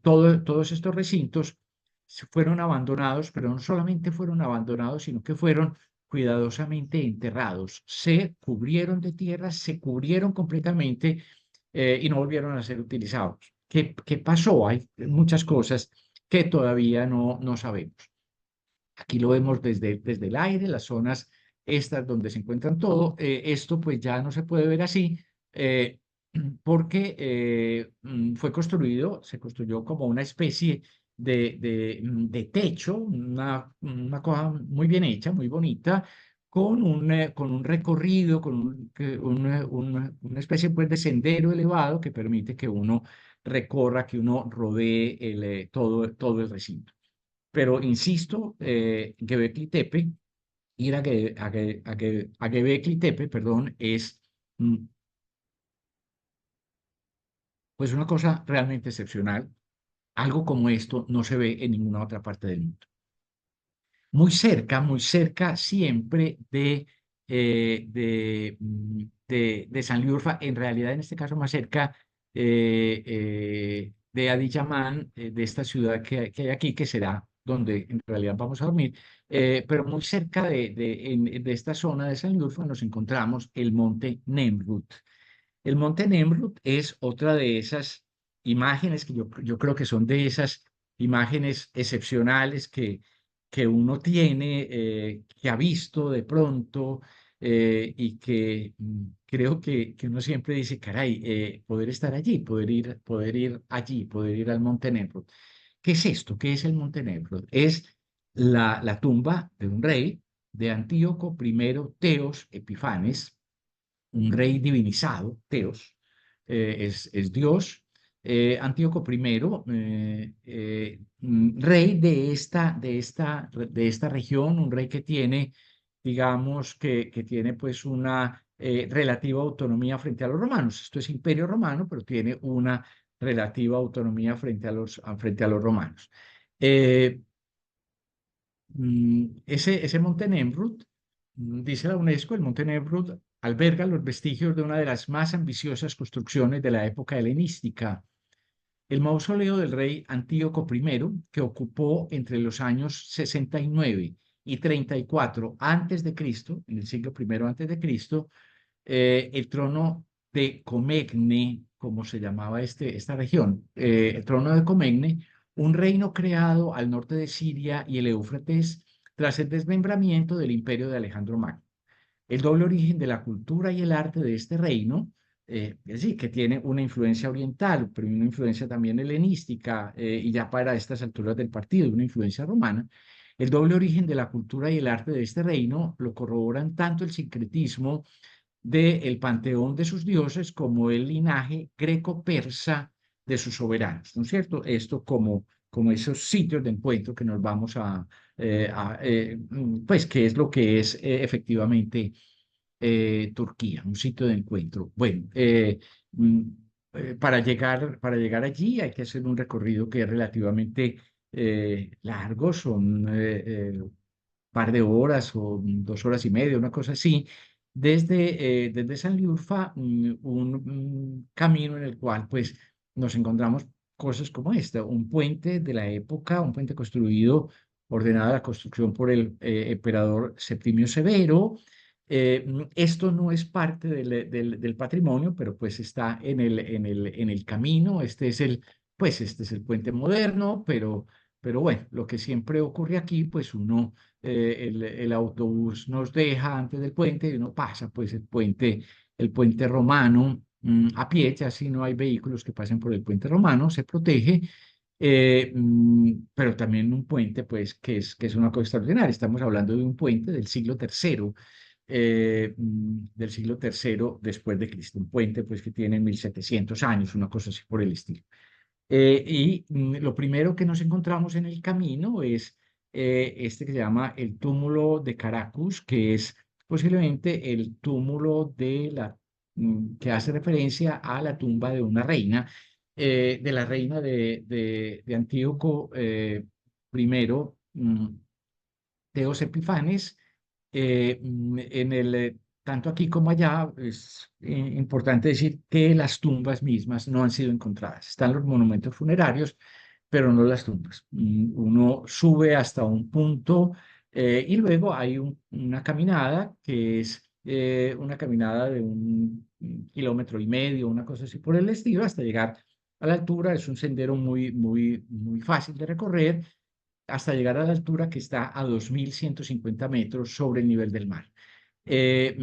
todos estos recintos fueron abandonados, pero no solamente fueron abandonados, sino que fueron cuidadosamente enterrados. Se cubrieron de tierra, se cubrieron completamente y no volvieron a ser utilizados. ¿Qué pasó? Hay muchas cosas que todavía no sabemos. Aquí lo vemos desde el aire, las zonas estas donde se encuentran todo. Esto pues ya no se puede ver así eh, porque se construyó como una especie de techo, una cosa muy bien hecha, muy bonita, con un recorrido, una especie pues de sendero elevado que permite que uno recorra, que uno rodee todo el recinto. Pero insisto, Göbekli Tepe, ir a Göbekli Tepe, perdón, es mm, pues una cosa realmente excepcional. Algo como esto no se ve en ninguna otra parte del mundo. Muy cerca siempre de Sanliurfa, en realidad en este caso más cerca de Adiyaman, de esta ciudad que hay aquí, que será donde en realidad vamos a dormir, pero muy cerca de esta zona de Sanliurfa nos encontramos el monte Nemrut. El monte Nemrut es otra de esas imágenes que yo creo que son de esas imágenes excepcionales que uno tiene, que ha visto de pronto y que creo que uno siempre dice, caray, poder estar allí, poder ir allí, poder ir al monte Nemrut. ¿Qué es esto? ¿Qué es el monte Nemrut? Es la tumba de un rey, de Antíoco I Teos Epifanes, un rey divinizado, Teos, es Dios. Antíoco I, rey de esta región, un rey que tiene, digamos, que tiene pues una relativa autonomía frente a los romanos. Esto es Imperio Romano, pero tiene una relativa autonomía frente a los romanos. Eh, ese monte Nemrut, dice la UNESCO, el monte Nemrut alberga los vestigios de una de las más ambiciosas construcciones de la época helenística. el mausoleo del rey Antíoco I, que ocupó entre los años 69 y 34 antes de Cristo, en el siglo I antes de Cristo, el trono de Comegne, como se llamaba esta región, el trono de Comegne, un reino creado al norte de Siria y el Éufrates tras el desmembramiento del imperio de Alejandro Magno. El doble origen de la cultura y el arte de este reino, es decir, que tiene una influencia oriental, pero una influencia también helenística, y ya para estas alturas del partido, una influencia romana. El doble origen de la cultura y el arte de este reino lo corroboran tanto el sincretismo del panteón de sus dioses como el linaje greco-persa de sus soberanos, ¿no es cierto? Esto como esos sitios de encuentro que nos vamos pues, ¿qué es lo que es efectivamente Turquía? Un sitio de encuentro. Bueno, mm, para llegar allí hay que hacer un recorrido que es relativamente largo, son par de horas o 2 horas y media, una cosa así, desde Sanliurfa, un camino en el cual pues nos encontramos cosas como esta, un puente de la época, un puente construido, ordenada la construcción por el emperador Septimio Severo. Esto no es parte del patrimonio, pero pues está en el camino. Este es el puente moderno, pero bueno, lo que siempre ocurre aquí, pues el autobús nos deja antes del puente y uno pasa pues el puente romano, a pie, ya si no hay vehículos que pasen por el puente romano, se protege, pero también un puente pues que es una cosa extraordinaria. Estamos hablando de un puente del siglo III después de Cristo, un puente pues que tiene 1700 años, una cosa así por el estilo. Lo primero que nos encontramos en el camino es este que se llama el túmulo de Caracas, que es posiblemente el túmulo que hace referencia a la tumba de una reina, de la reina de Antíoco primero, Teos Epifanes. Tanto aquí como allá es importante decir que las tumbas mismas no han sido encontradas. Están los monumentos funerarios, pero no las tumbas. Uno sube hasta un punto, y luego hay una caminada que es una caminada de 1,5 kilómetros, una cosa así por el estilo, hasta llegar a la altura. Es un sendero muy, muy, muy fácil de recorrer hasta llegar a la altura que está a 2.150 metros sobre el nivel del mar. Es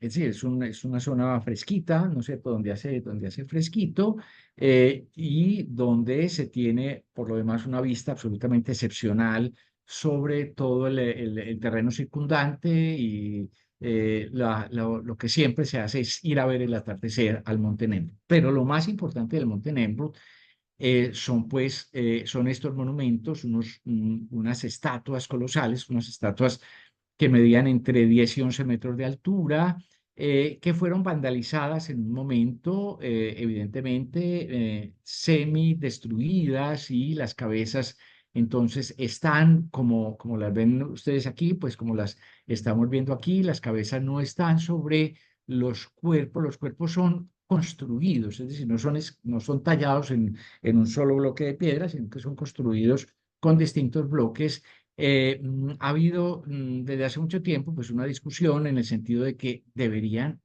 decir, es una zona fresquita, ¿no es cierto?, donde hace fresquito, y donde se tiene, por lo demás, una vista absolutamente excepcional sobre todo el terreno circundante, y lo que siempre se hace es ir a ver el atardecer al Monte Nembro. Pero lo más importante del Monte Nembro son estos monumentos, unas estatuas colosales, unas estatuas que medían entre 10 y 11 metros de altura, que fueron vandalizadas en un momento, evidentemente, semi-destruidas, y las cabezas entonces están como las ven ustedes aquí, pues como las estamos viendo aquí. Las cabezas no están sobre los cuerpos son construidos, es decir, no son tallados en un solo bloque de piedra, sino que son construidos con distintos bloques. Ha habido desde hace mucho tiempo pues una discusión en el sentido de que deberían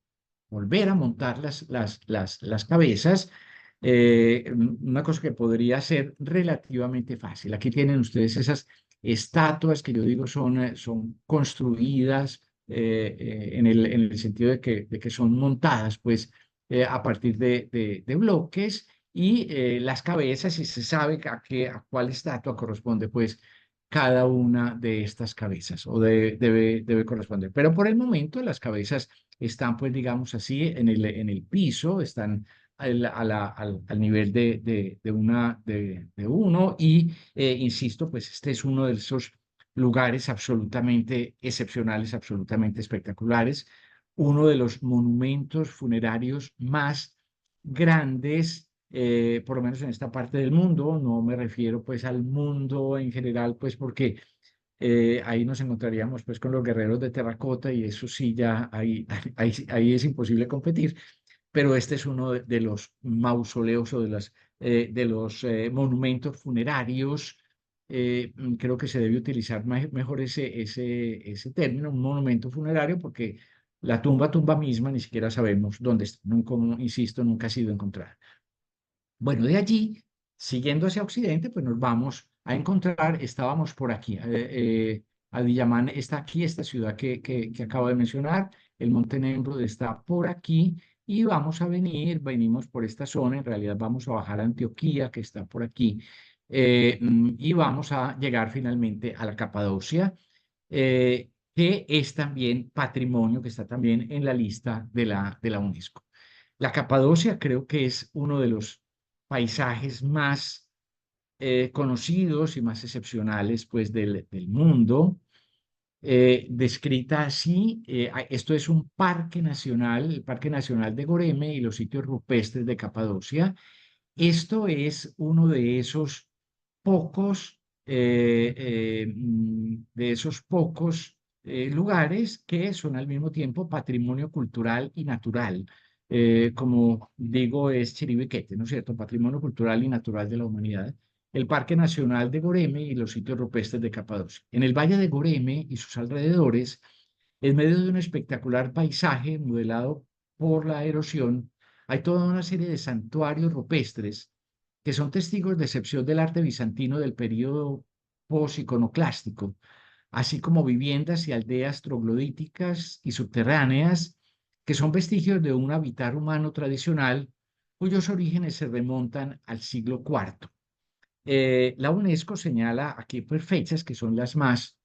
volver a montar las cabezas, una cosa que podría ser relativamente fácil. Aquí tienen ustedes esas estatuas que yo digo son construidas, en el sentido de que son montadas pues a partir de bloques, y las cabezas, y se sabe a cuál estatua corresponde pues cada una de estas cabezas, o debe corresponder. Pero por el momento las cabezas están, pues digamos así, en el piso, están al nivel de uno, y insisto, pues este es uno de esos lugares absolutamente excepcionales, absolutamente espectaculares, uno de los monumentos funerarios más grandes, por lo menos en esta parte del mundo. No me refiero pues al mundo en general, pues porque ahí nos encontraríamos pues con los guerreros de terracota, y eso sí, ya ahí es imposible competir. pero este es uno de los mausoleos o de los monumentos funerarios. Creo que se debe utilizar mejor ese término, un monumento funerario, porque la tumba misma ni siquiera sabemos dónde está. Como insisto, nunca ha sido encontrada. Bueno, de allí, siguiendo hacia occidente, pues nos vamos a encontrar, estábamos por aquí, Adiyaman está aquí, esta ciudad que acabo de mencionar, el Monte Nemrut está por aquí, y vamos a venimos por esta zona, en realidad vamos a bajar a Antioquía, que está por aquí, y vamos a llegar finalmente a la Capadocia, que es también patrimonio, que está también en la lista de la UNESCO. La Capadocia creo que es uno de los paisajes más conocidos y más excepcionales pues del mundo. Descrita así, esto es un parque nacional, el Parque Nacional de Goreme y los sitios rupestres de Capadocia. Esto es uno de esos pocos lugares que son al mismo tiempo patrimonio cultural y natural. Como digo, es Chiribiquete, ¿no es cierto? Patrimonio cultural y natural de la humanidad. El Parque Nacional de Goreme y los sitios rupestres de Capadocia. En el Valle de Goreme y sus alrededores, en medio de un espectacular paisaje modelado por la erosión, hay toda una serie de santuarios rupestres que son testigos de excepción del arte bizantino del período post-iconoclástico, así como viviendas y aldeas troglodíticas y subterráneas que son vestigios de un habitar humano tradicional cuyos orígenes se remontan al siglo IV. La UNESCO señala aquí pues, fechas que son las más,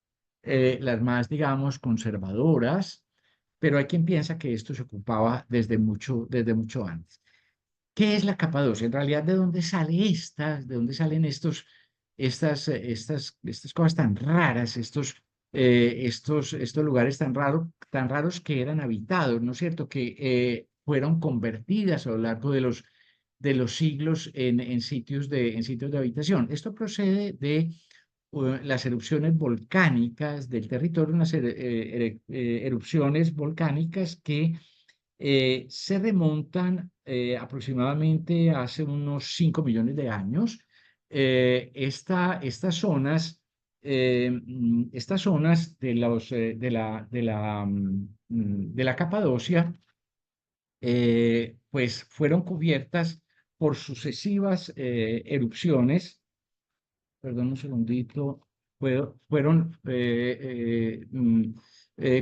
digamos, conservadoras, pero hay quien piensa que esto se ocupaba desde mucho antes. ¿Qué es la Capadocia? En realidad, ¿de dónde salen estas cosas tan raras, estos lugares tan raros que eran habitados, ¿no es cierto? Que fueron convertidas a lo largo de los siglos en sitios de habitación. Esto procede de las erupciones volcánicas del territorio, unas erupciones volcánicas que se remontan aproximadamente hace unos 5 millones de años. Estas zonas de la Capadocia, pues fueron cubiertas por sucesivas erupciones. Perdón un segundito. Fueron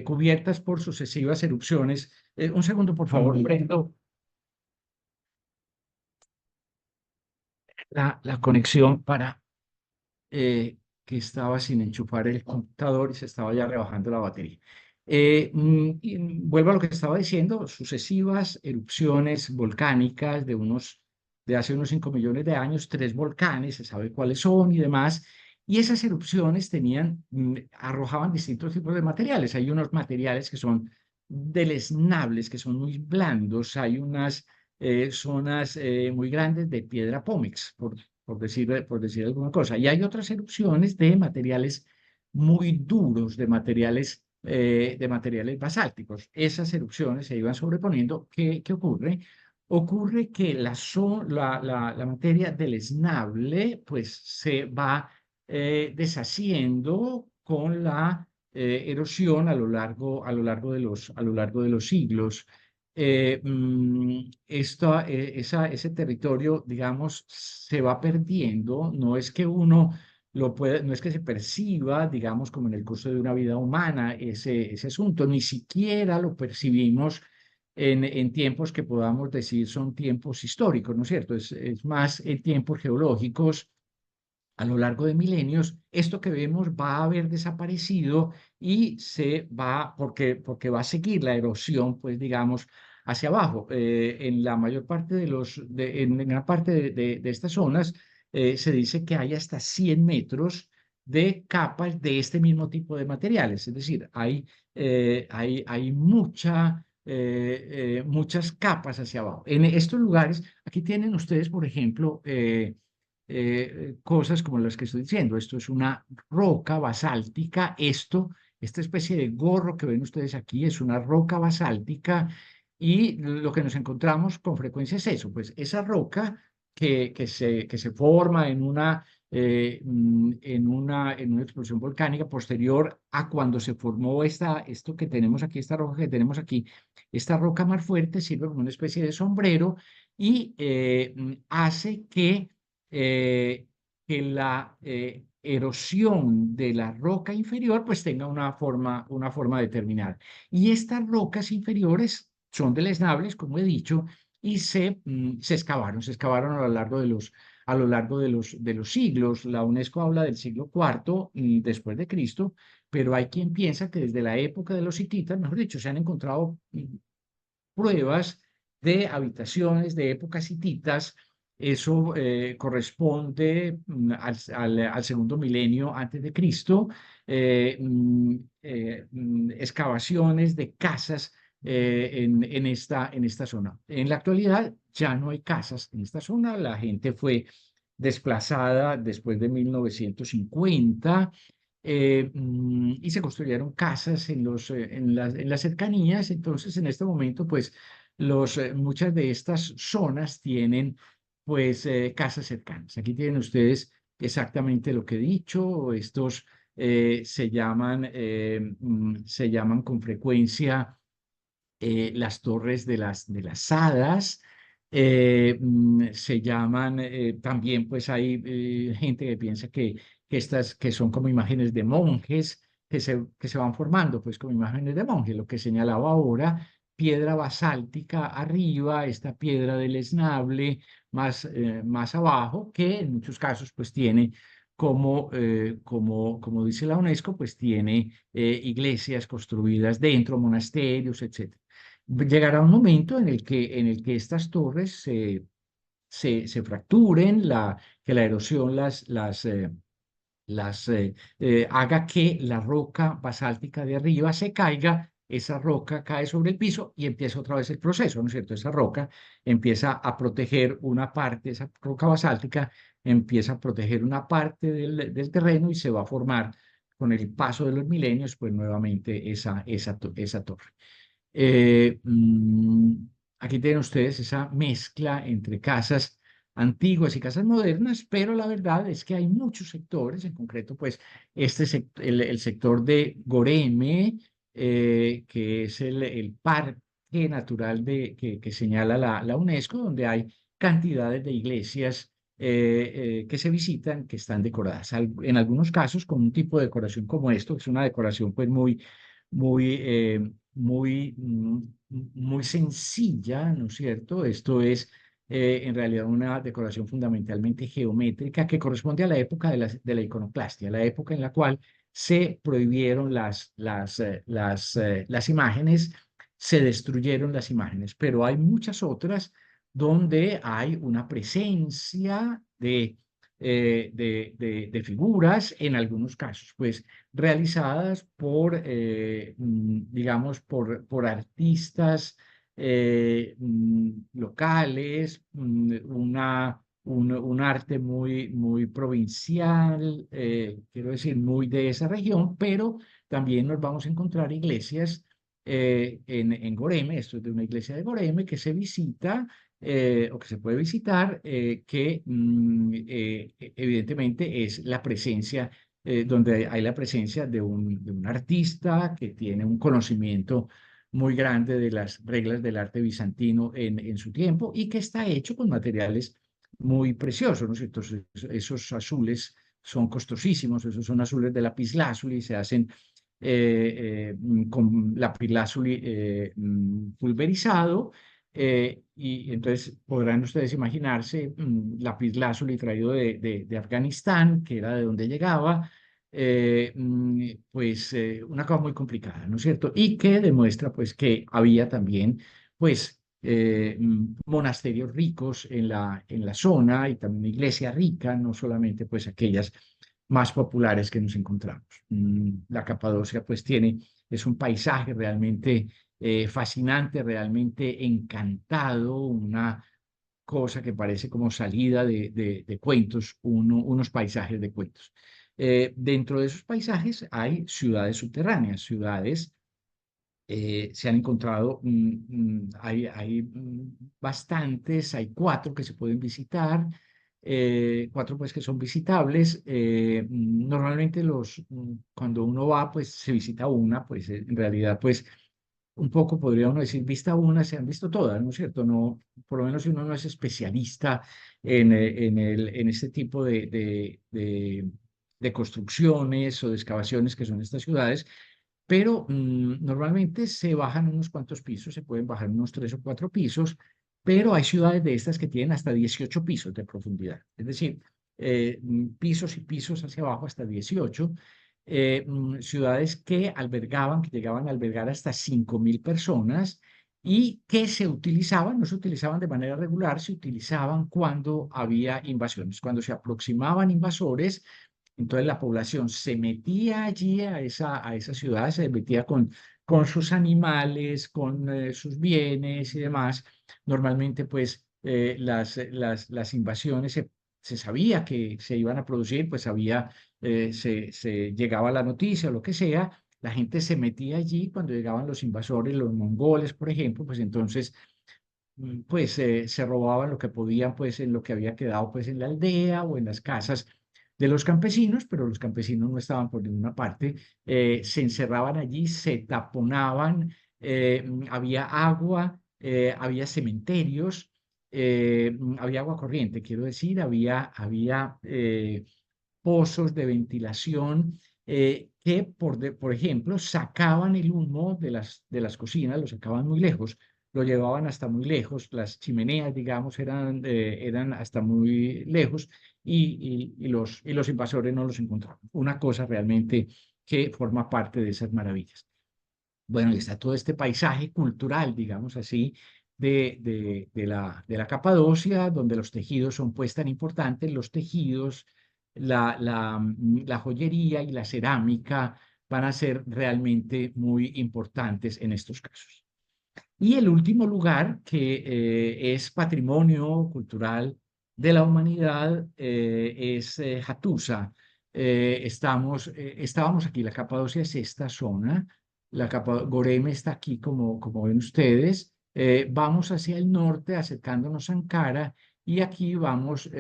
cubiertas por sucesivas erupciones. Un segundo, por favor, prendo la conexión eh, que estaba sin enchufar el computador y se estaba ya rebajando la batería. Y vuelvo a lo que estaba diciendo, sucesivas erupciones volcánicas de hace unos 5 millones de años, 3 volcanes, se sabe cuáles son y demás, y esas erupciones arrojaban distintos tipos de materiales. Hay unos materiales que son deleznables, que son muy blandos, hay unas zonas muy grandes de piedra pómez, por decir alguna cosa. Y hay otras erupciones de materiales muy duros, de materiales basálticos. Esas erupciones se iban sobreponiendo. ¿Qué ocurre? Ocurre que la materia deleznable pues, se va deshaciendo con la erosión a lo largo de los siglos. Ese territorio, digamos, se va perdiendo. No es que se perciba, digamos, como en el curso de una vida humana, ese asunto, ni siquiera lo percibimos en tiempos que podamos decir son tiempos históricos, ¿no es cierto? Es más en tiempos geológicos. A lo largo de milenios, esto que vemos va a haber desaparecido y porque va a seguir la erosión, pues digamos, hacia abajo. En la mayor parte en gran parte de estas zonas, se dice que hay hasta 100 metros de capas de este mismo tipo de materiales. Es decir, hay muchas capas hacia abajo. En estos lugares, aquí tienen ustedes, por ejemplo, cosas como las que estoy diciendo. Esto es una roca basáltica. Esta especie de gorro que ven ustedes aquí es una roca basáltica Y lo que nos encontramos con frecuencia es eso, pues esa roca que se forma en una explosión volcánica posterior a cuando se formó esto que tenemos aquí, esta roca que tenemos aquí, esta roca mar fuerte sirve como una especie de sombrero y hace que la erosión de la roca inferior pues tenga una forma determinada. Y estas rocas inferiores son deleznables, como he dicho, y se excavaron a lo largo de los siglos. La UNESCO habla del siglo IV después de Cristo, pero hay quien piensa que desde la época de los hititas, mejor dicho, se han encontrado pruebas de habitaciones de épocas hititas. Eso corresponde al segundo milenio antes de Cristo. Excavaciones de casas en esta zona. En la actualidad ya no hay casas en esta zona. La gente fue desplazada después de 1950 y se construyeron casas en las cercanías. Entonces, en este momento, pues, muchas de estas zonas tienen, pues, casas cercanas. Aquí tienen ustedes exactamente lo que he dicho. Estos se llaman con frecuencia las torres de las hadas. Se llaman también, pues hay gente que piensa que estas que son como imágenes de monjes que se van formando, pues como imágenes de monjes, lo que señalaba ahora, piedra basáltica arriba, esta piedra deleznable más abajo, que en muchos casos pues tiene como dice la UNESCO, pues tiene iglesias construidas dentro, monasterios, etcétera. Llegará un momento en el que estas torres se fracturen, que la erosión haga que la roca basáltica de arriba se caiga, esa roca cae sobre el piso y empieza otra vez el proceso, ¿no es cierto? Esa roca empieza a proteger una parte, esa roca basáltica empieza a proteger una parte del terreno y se va a formar con el paso de los milenios, pues nuevamente esa torre. Eh, mm, Aquí tienen ustedes esa mezcla entre casas antiguas y casas modernas, pero la verdad es que hay muchos sectores, en concreto, pues el sector de Goreme, que es el parque natural que señala la UNESCO, donde hay cantidades de iglesias que se visitan, que están decoradas. En algunos casos con un tipo de decoración como esto, que es una decoración pues muy sencilla, ¿no es cierto? Esto es en realidad una decoración fundamentalmente geométrica que corresponde a la época de la iconoclastia, la época en la cual se prohibieron las imágenes, se destruyeron las imágenes, pero hay muchas otras donde hay una presencia de figuras, en algunos casos, pues realizadas digamos, por artistas locales, un arte muy provincial, quiero decir, muy de esa región, pero también nos vamos a encontrar iglesias en Goreme, esto es de una iglesia de Goreme que se visita o que se puede visitar, que evidentemente es la presencia donde hay la presencia de un artista que tiene un conocimiento muy grande de las reglas del arte bizantino en su tiempo y que está hecho con materiales muy preciosos, ¿no es cierto? Esos azules son costosísimos, esos son azules de lapislázuli, se hacen con lapislázuli pulverizado. Y entonces podrán ustedes imaginarse lapislázuli traído de Afganistán, que era de donde llegaba, pues una cosa muy complicada, ¿no es cierto? Y que demuestra pues que había también pues monasterios ricos en la zona y también una iglesia rica, no solamente pues aquellas más populares que nos encontramos. La Capadocia pues es un paisaje realmente fascinante, realmente encantado, una cosa que parece como salida de cuentos, unos paisajes de cuentos. Dentro de esos paisajes hay ciudades subterráneas, ciudades Se han encontrado, hay bastantes, hay 4 que se pueden visitar, 4 pues que son visitables. Normalmente cuando uno va, pues se visita una, pues en realidad pues un poco podría uno decir, vista una, se han visto todas, ¿no es cierto? No, por lo menos si uno no es especialista en este tipo de construcciones o de excavaciones que son estas ciudades, pero normalmente se bajan unos cuantos pisos, se pueden bajar unos 3 o 4 pisos, pero hay ciudades de estas que tienen hasta 18 pisos de profundidad, es decir, pisos y pisos hacia abajo hasta 18. Ciudades que albergaban, que llegaban a albergar hasta 5.000 personas y que se utilizaban, no se utilizaban de manera regular, se utilizaban cuando había invasiones, cuando se aproximaban invasores. Entonces la población se metía allí a esa ciudad, se metía con sus animales, con sus bienes y demás. Normalmente, pues, las invasiones se sabía que se iban a producir, pues se llegaba la noticia o lo que sea, la gente se metía allí cuando llegaban los invasores, los mongoles, por ejemplo, pues entonces pues se robaban lo que podían, pues en lo que había quedado, pues en la aldea o en las casas de los campesinos, pero los campesinos no estaban por ninguna parte, se encerraban allí, se taponaban, había agua, había cementerios, había agua corriente, quiero decir, había pozos de ventilación que, por ejemplo, sacaban el humo de las cocinas, lo sacaban muy lejos, lo llevaban hasta muy lejos, las chimeneas, digamos, eran hasta muy lejos y los invasores no los encontraban. Una cosa realmente que forma parte de esas maravillas. Bueno, y está todo este paisaje cultural, digamos así, de la Capadocia, donde los tejidos son pues tan importantes, los tejidos, la joyería y la cerámica van a ser realmente muy importantes en estos casos. Y el último lugar, que es patrimonio cultural de la humanidad, es Hattusa. Estábamos aquí, la Capadocia es esta zona, Goreme está aquí, como ven ustedes. Vamos hacia el norte, acercándonos a Ankara, y aquí vamos,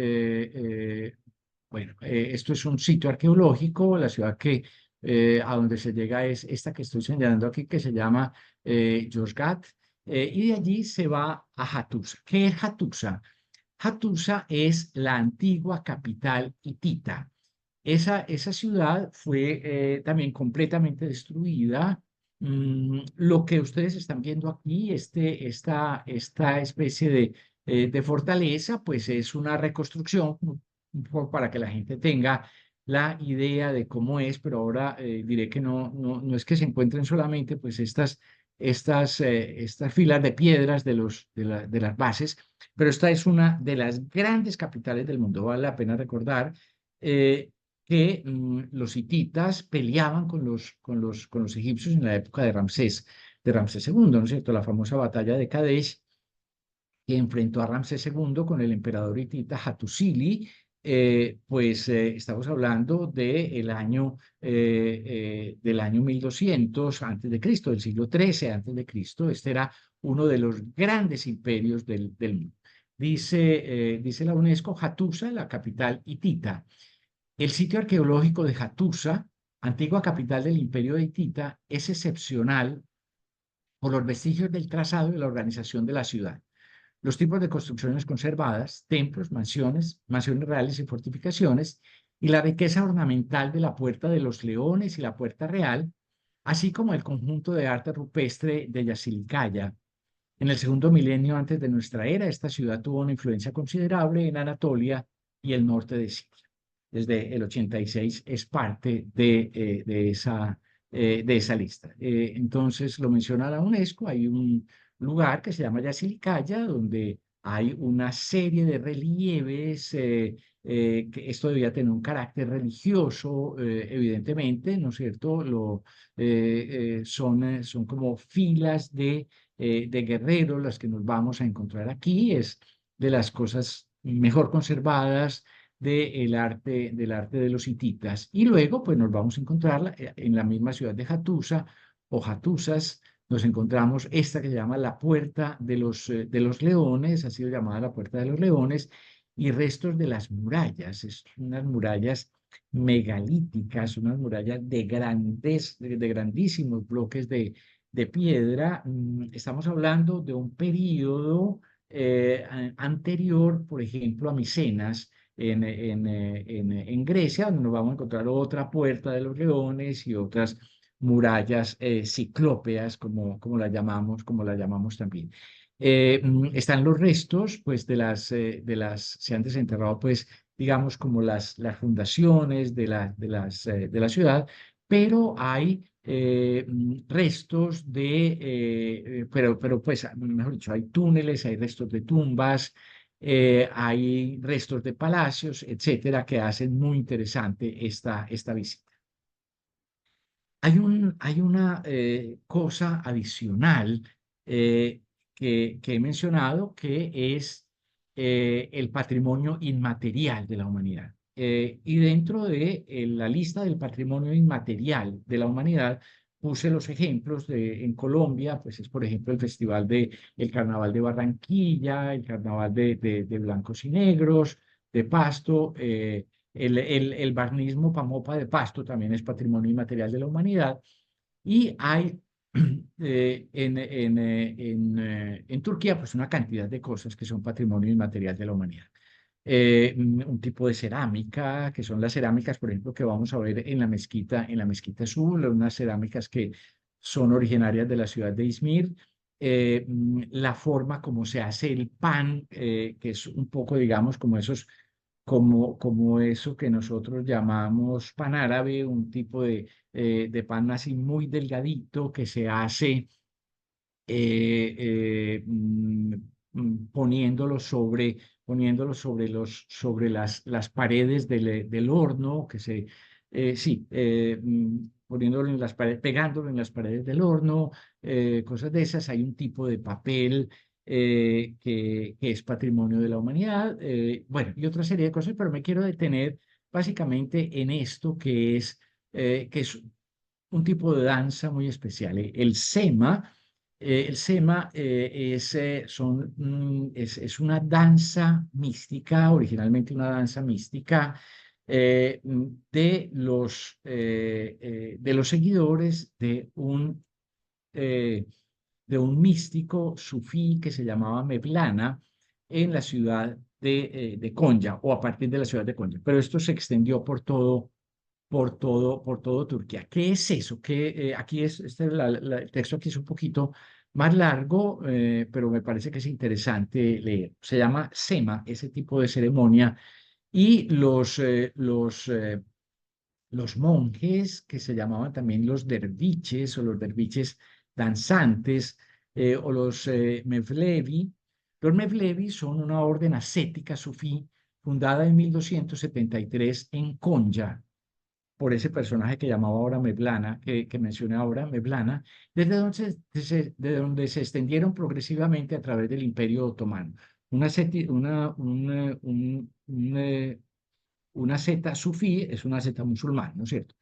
bueno, esto es un sitio arqueológico, la ciudad a donde se llega es esta que estoy señalando aquí, que se llama Yozgat. Y de allí se va a Hattusa. ¿Qué es Hattusa? Hattusa es la antigua capital hitita. Esa ciudad fue también completamente destruida. Lo que ustedes están viendo aquí, esta especie de fortaleza, pues es una reconstrucción, un poco para que la gente tenga la idea de cómo es, pero ahora diré que no es que se encuentren solamente pues estas filas de piedras de las bases, pero esta es una de las grandes capitales del mundo. Vale la pena recordar eh, que los hititas peleaban con los egipcios en la época de Ramsés II, ¿no es cierto? La famosa batalla de Kadesh, que enfrentó a Ramsés II con el emperador hitita Hattusili. Pues estamos hablando del año 1200 antes de Cristo, del siglo XIII antes de Cristo. Este era uno de los grandes imperios del mundo. Dice la UNESCO, Hattusa, la capital hitita. El sitio arqueológico de Hattusa, antigua capital del imperio hitita, es excepcional por los vestigios del trazado y la organización de la ciudad, los tipos de construcciones conservadas, templos, mansiones reales y fortificaciones, y la riqueza ornamental de la Puerta de los Leones y la Puerta Real, así como el conjunto de arte rupestre de Yasilicaya. En el segundo milenio antes de nuestra era, esta ciudad tuvo una influencia considerable en Anatolia y el norte de Siria. Desde el 86 es parte de esa lista. Entonces, lo menciona la UNESCO, hay un lugar que se llama Yasilicaya, donde hay una serie de relieves, que esto debía tener un carácter religioso, evidentemente, ¿no es cierto? Son como filas de guerreros las que nos vamos a encontrar aquí, es de las cosas mejor conservadas del arte de los hititas. Y luego, pues nos vamos a encontrar en la misma ciudad de Hattusa o Hattusas, nos encontramos esta que se llama la Puerta de los Leones, ha sido llamada la Puerta de los Leones, y restos de las murallas, es unas murallas megalíticas, unas murallas de grandísimos bloques de piedra. Estamos hablando de un periodo anterior, por ejemplo, a Micenas, en Grecia, donde nos vamos a encontrar otra Puerta de los Leones y otras murallas ciclópeas, como las llamamos también. Están los restos, pues, se han desenterrado, pues, digamos, como las fundaciones de la ciudad, pero hay restos pero pues, mejor dicho, hay túneles, hay restos de tumbas, hay restos de palacios, etcétera, que hacen muy interesante esta visita. Hay una cosa adicional que he mencionado que es el patrimonio inmaterial de la humanidad. Y dentro de la lista del patrimonio inmaterial de la humanidad puse los ejemplos en Colombia, pues es por ejemplo el Carnaval de Barranquilla, el Carnaval de Blancos y Negros, de Pasto, el barnismo Pamopa de Pasto también es patrimonio inmaterial de la humanidad. Y hay en Turquía pues una cantidad de cosas que son patrimonio inmaterial de la humanidad. Un tipo de cerámica, que son las cerámicas, por ejemplo, que vamos a ver en la mezquita azul, unas cerámicas que son originarias de la ciudad de Izmir. La forma como se hace el pan, que es un poco, digamos, como eso que nosotros llamamos pan árabe, un tipo de pan así muy delgadito que se hace poniéndolo sobre las paredes del horno, poniéndolo en las paredes, pegándolo en las paredes del horno, cosas de esas. Hay un tipo de papel que es patrimonio de la humanidad, bueno, y otra serie de cosas, pero me quiero detener básicamente en esto que es un tipo de danza muy especial. El Sema es una danza mística, originalmente una danza mística de los seguidores eh, de un místico sufí que se llamaba Mevlana en la ciudad de Konya, o a partir de la ciudad de Konya. Pero esto se extendió por todo Turquía. ¿Qué es eso? Aquí el texto aquí es un poquito más largo, pero me parece que es interesante leer. Se llama Sema, ese tipo de ceremonia, y los monjes, que se llamaban también los derviches o los derviches danzantes, o los Mevlevi. Los Mevlevi son una orden ascética sufí fundada en 1273 en Konya por ese personaje que llamaba ahora Mevlana, que mencioné ahora, Mevlana, de donde se extendieron progresivamente a través del Imperio Otomano. Una seta sufí es una seta musulmana, ¿no es cierto?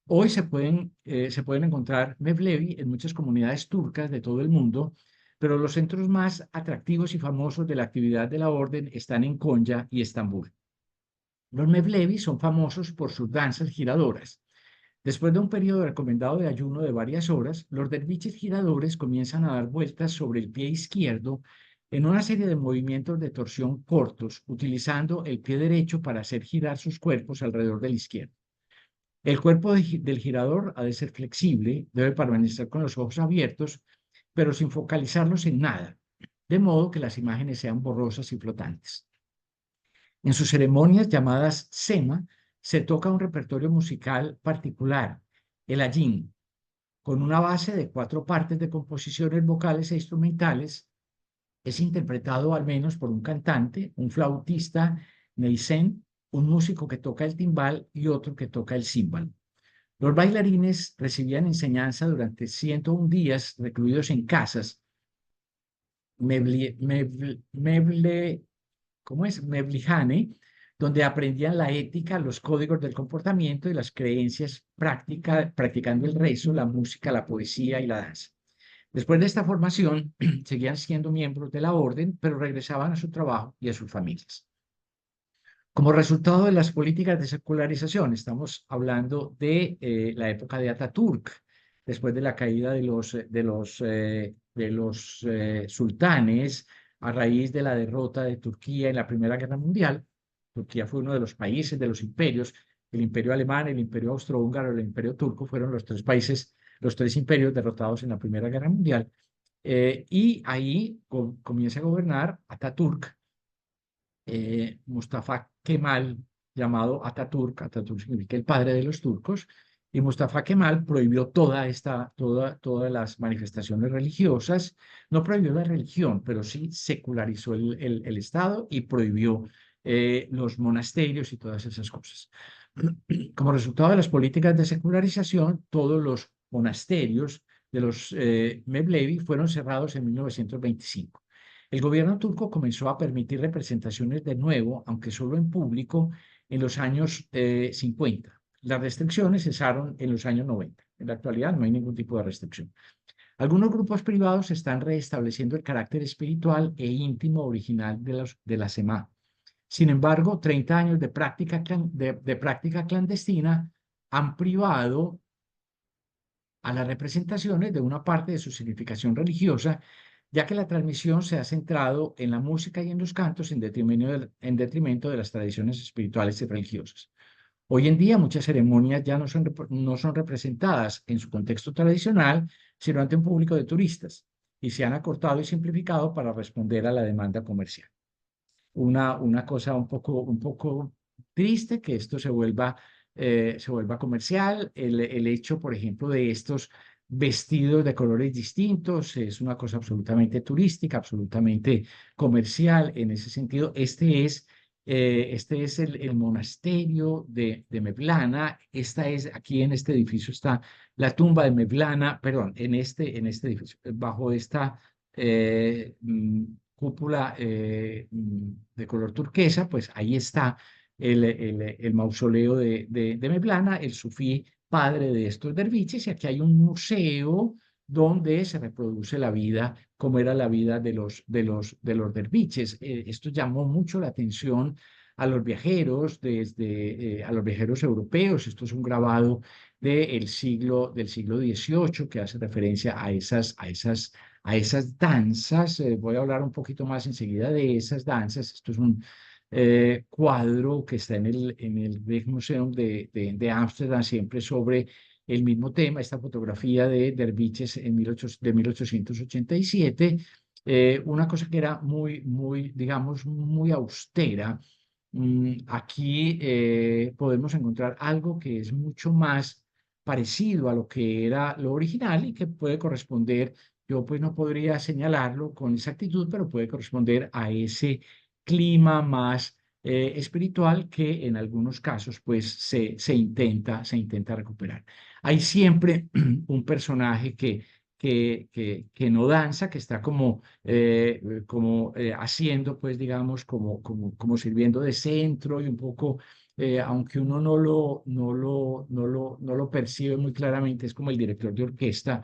Hoy se pueden encontrar Mevlevi en muchas comunidades turcas de todo el mundo, pero los centros más atractivos y famosos de la actividad de la orden están en Konya y Estambul. Los Mevlevi son famosos por sus danzas giradoras. Después de un periodo recomendado de ayuno de varias horas, los derviches giradores comienzan a dar vueltas sobre el pie izquierdo en una serie de movimientos de torsión cortos, utilizando el pie derecho para hacer girar sus cuerpos alrededor del izquierdo. El cuerpo del girador ha de ser flexible, debe permanecer con los ojos abiertos, pero sin focalizarlos en nada, de modo que las imágenes sean borrosas y flotantes. En sus ceremonias llamadas Sema, se toca un repertorio musical particular, el ayin, con una base de 4 partes de composiciones vocales e instrumentales. Es interpretado al menos por un cantante, un flautista, neisen, un músico que toca el timbal y otro que toca el címbalo. Los bailarines recibían enseñanza durante 101 días recluidos en casas, ¿cómo es? Mevlijane, donde aprendían la ética, los códigos del comportamiento y las creencias practicando el rezo, la música, la poesía y la danza. Después de esta formación, seguían siendo miembros de la orden, pero regresaban a su trabajo y a sus familias. Como resultado de las políticas de secularización, estamos hablando de la época de Ataturk, después de la caída de los sultanes a raíz de la derrota de Turquía en la Primera Guerra Mundial. Turquía fue uno de los países de los imperios, el imperio alemán, el imperio austrohúngaro, el imperio turco, fueron los tres países, los tres imperios derrotados en la Primera Guerra Mundial. Y ahí comienza a gobernar Ataturk, Mustafa Kemal, llamado Ataturk. Ataturk significa el padre de los turcos, y Mustafa Kemal prohibió todas las manifestaciones religiosas. No prohibió la religión, pero sí secularizó el Estado y prohibió los monasterios y todas esas cosas. Como resultado de las políticas de secularización, todos los monasterios de los Mevlevi fueron cerrados en 1925. El gobierno turco comenzó a permitir representaciones de nuevo, aunque solo en público, en los años 50. Las restricciones cesaron en los años 90. En la actualidad no hay ningún tipo de restricción. Algunos grupos privados están restableciendo el carácter espiritual e íntimo original de la SEMA. Sin embargo, 30 años de práctica clandestina han privado a las representaciones de una parte de su significación religiosa, ya que la transmisión se ha centrado en la música y en los cantos en detrimento de las tradiciones espirituales y religiosas. Hoy en día muchas ceremonias ya no son representadas en su contexto tradicional, sino ante un público de turistas, y se han acortado y simplificado para responder a la demanda comercial. Una cosa un poco triste que esto se vuelva comercial. El hecho, por ejemplo, de estos vestidos de colores distintos es una cosa absolutamente turística, absolutamente comercial en ese sentido. Este es el monasterio de Mevlana. Aquí en este edificio está la tumba de Mevlana, perdón, en este edificio, bajo esta cúpula de color turquesa, pues ahí está el mausoleo de Mevlana, el sufí padre de estos derviches, y aquí hay un museo donde se reproduce la vida, cómo era la vida de los derviches. Esto llamó mucho la atención a los viajeros, a los viajeros europeos. Esto es un grabado del siglo XVIII que hace referencia a esas danzas. Voy a hablar un poquito más enseguida de esas danzas. Esto es un cuadro que está en el Rijksmuseum de Ámsterdam, siempre sobre el mismo tema, esta fotografía de derviches de 1887. Una cosa que era muy, muy, digamos, muy austera. Aquí podemos encontrar algo que es mucho más parecido a lo que era lo original y que puede corresponder. Yo pues no podría señalarlo con exactitud, pero puede corresponder a ese clima más espiritual que en algunos casos pues se intenta recuperar. Hay siempre un personaje que no danza, que está como haciendo, pues digamos, como sirviendo de centro y un poco, aunque uno no lo percibe muy claramente, es como el director de orquesta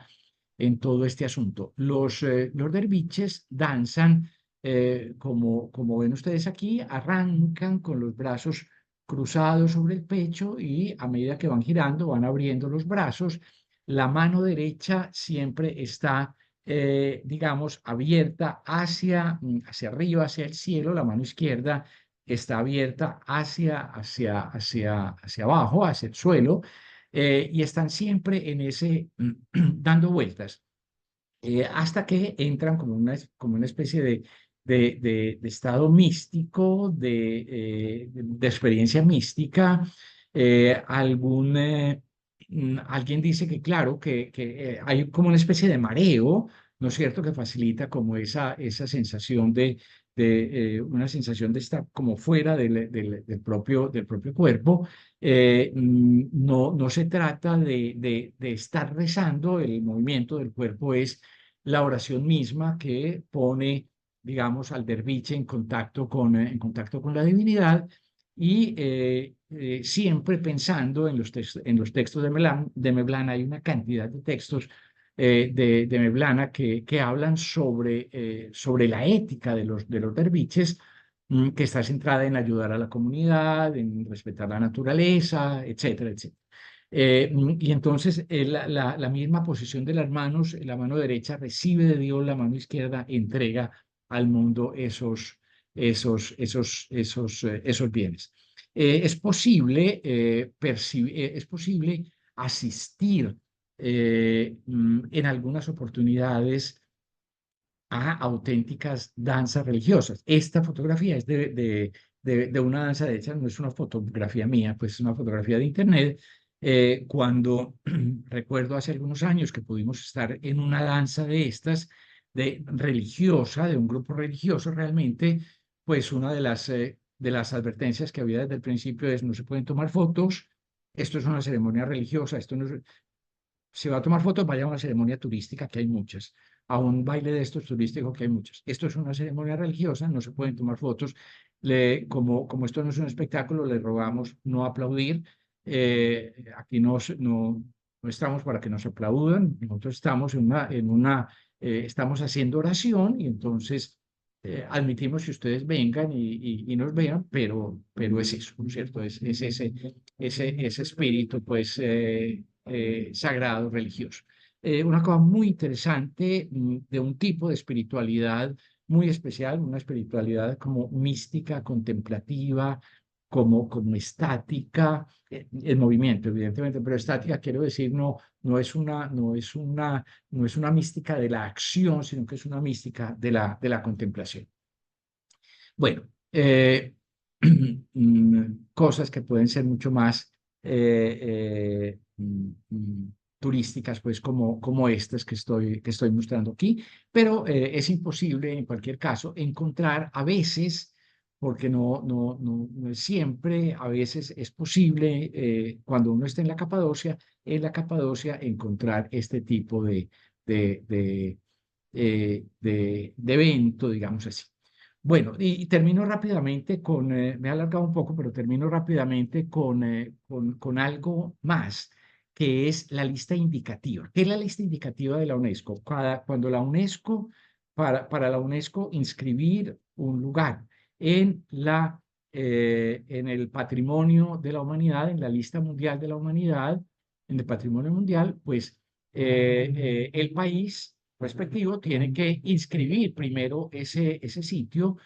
en todo este asunto. Los derviches danzan, como ven ustedes aquí, arrancan con los brazos cruzados sobre el pecho, y a medida que van girando, van abriendo los brazos. La mano derecha siempre está, digamos, abierta hacia arriba, hacia el cielo. La mano izquierda está abierta hacia abajo, hacia el suelo, y están siempre dando vueltas, hasta que entran como una especie de estado místico, de experiencia mística. Alguien dice que, claro, que hay como una especie de mareo, ¿no es cierto?, que facilita como esa sensación una sensación de estar como fuera del propio cuerpo. No se trata de estar rezando. El movimiento del cuerpo es la oración misma que pone, digamos, al derviche en contacto con la divinidad, y siempre pensando en los textos de Mevlana. Hay una cantidad de textos de Mevlana que hablan sobre la ética de los derviches, que está centrada en ayudar a la comunidad, en respetar la naturaleza, etcétera, etcétera. Y entonces la misma posición de las manos, la mano derecha recibe de Dios, la mano izquierda entrega al mundo esos bienes. Es posible asistir en algunas oportunidades a auténticas danzas religiosas. Esta fotografía es de una danza, de hecho, no es una fotografía mía, pues es una fotografía de internet. Cuando recuerdo hace algunos años que pudimos estar en una danza de estas, religiosa, de un grupo religioso realmente, pues una de las advertencias que había desde el principio es no se pueden tomar fotos, esto es una ceremonia religiosa, esto no es, si va a tomar fotos, vaya a una ceremonia turística, que hay muchas, a un baile de estos turísticos, que hay muchas. Esto es una ceremonia religiosa, no se pueden tomar fotos. Como esto no es un espectáculo, le rogamos no aplaudir. Aquí no estamos para que nos aplaudan, nosotros estamos estamos haciendo oración y entonces admitimos que ustedes vengan y nos vean, pero es eso, ¿no es cierto? Es ese espíritu, pues, sagrado, religioso. Una cosa muy interesante de un tipo de espiritualidad muy especial, una espiritualidad como mística, contemplativa, como estática, en movimiento, evidentemente, pero estática quiero decir no es una mística de la acción, sino que es una mística de la contemplación. Bueno, cosas que pueden ser mucho más turísticas, pues como estas que estoy mostrando aquí, pero es imposible en cualquier caso encontrar a veces, porque no es siempre, a veces es posible cuando uno está en la Capadocia encontrar este tipo de, de, de evento, digamos así. Bueno, y termino rápidamente me he alargado un poco, pero termino rápidamente con algo más, que es la lista indicativa. ¿Qué es la lista indicativa de la UNESCO? Cuando la UNESCO, para la UNESCO inscribir un lugar en el patrimonio de la humanidad, en la lista mundial de la humanidad, en el patrimonio mundial, pues el país respectivo tiene que inscribir primero ese sitio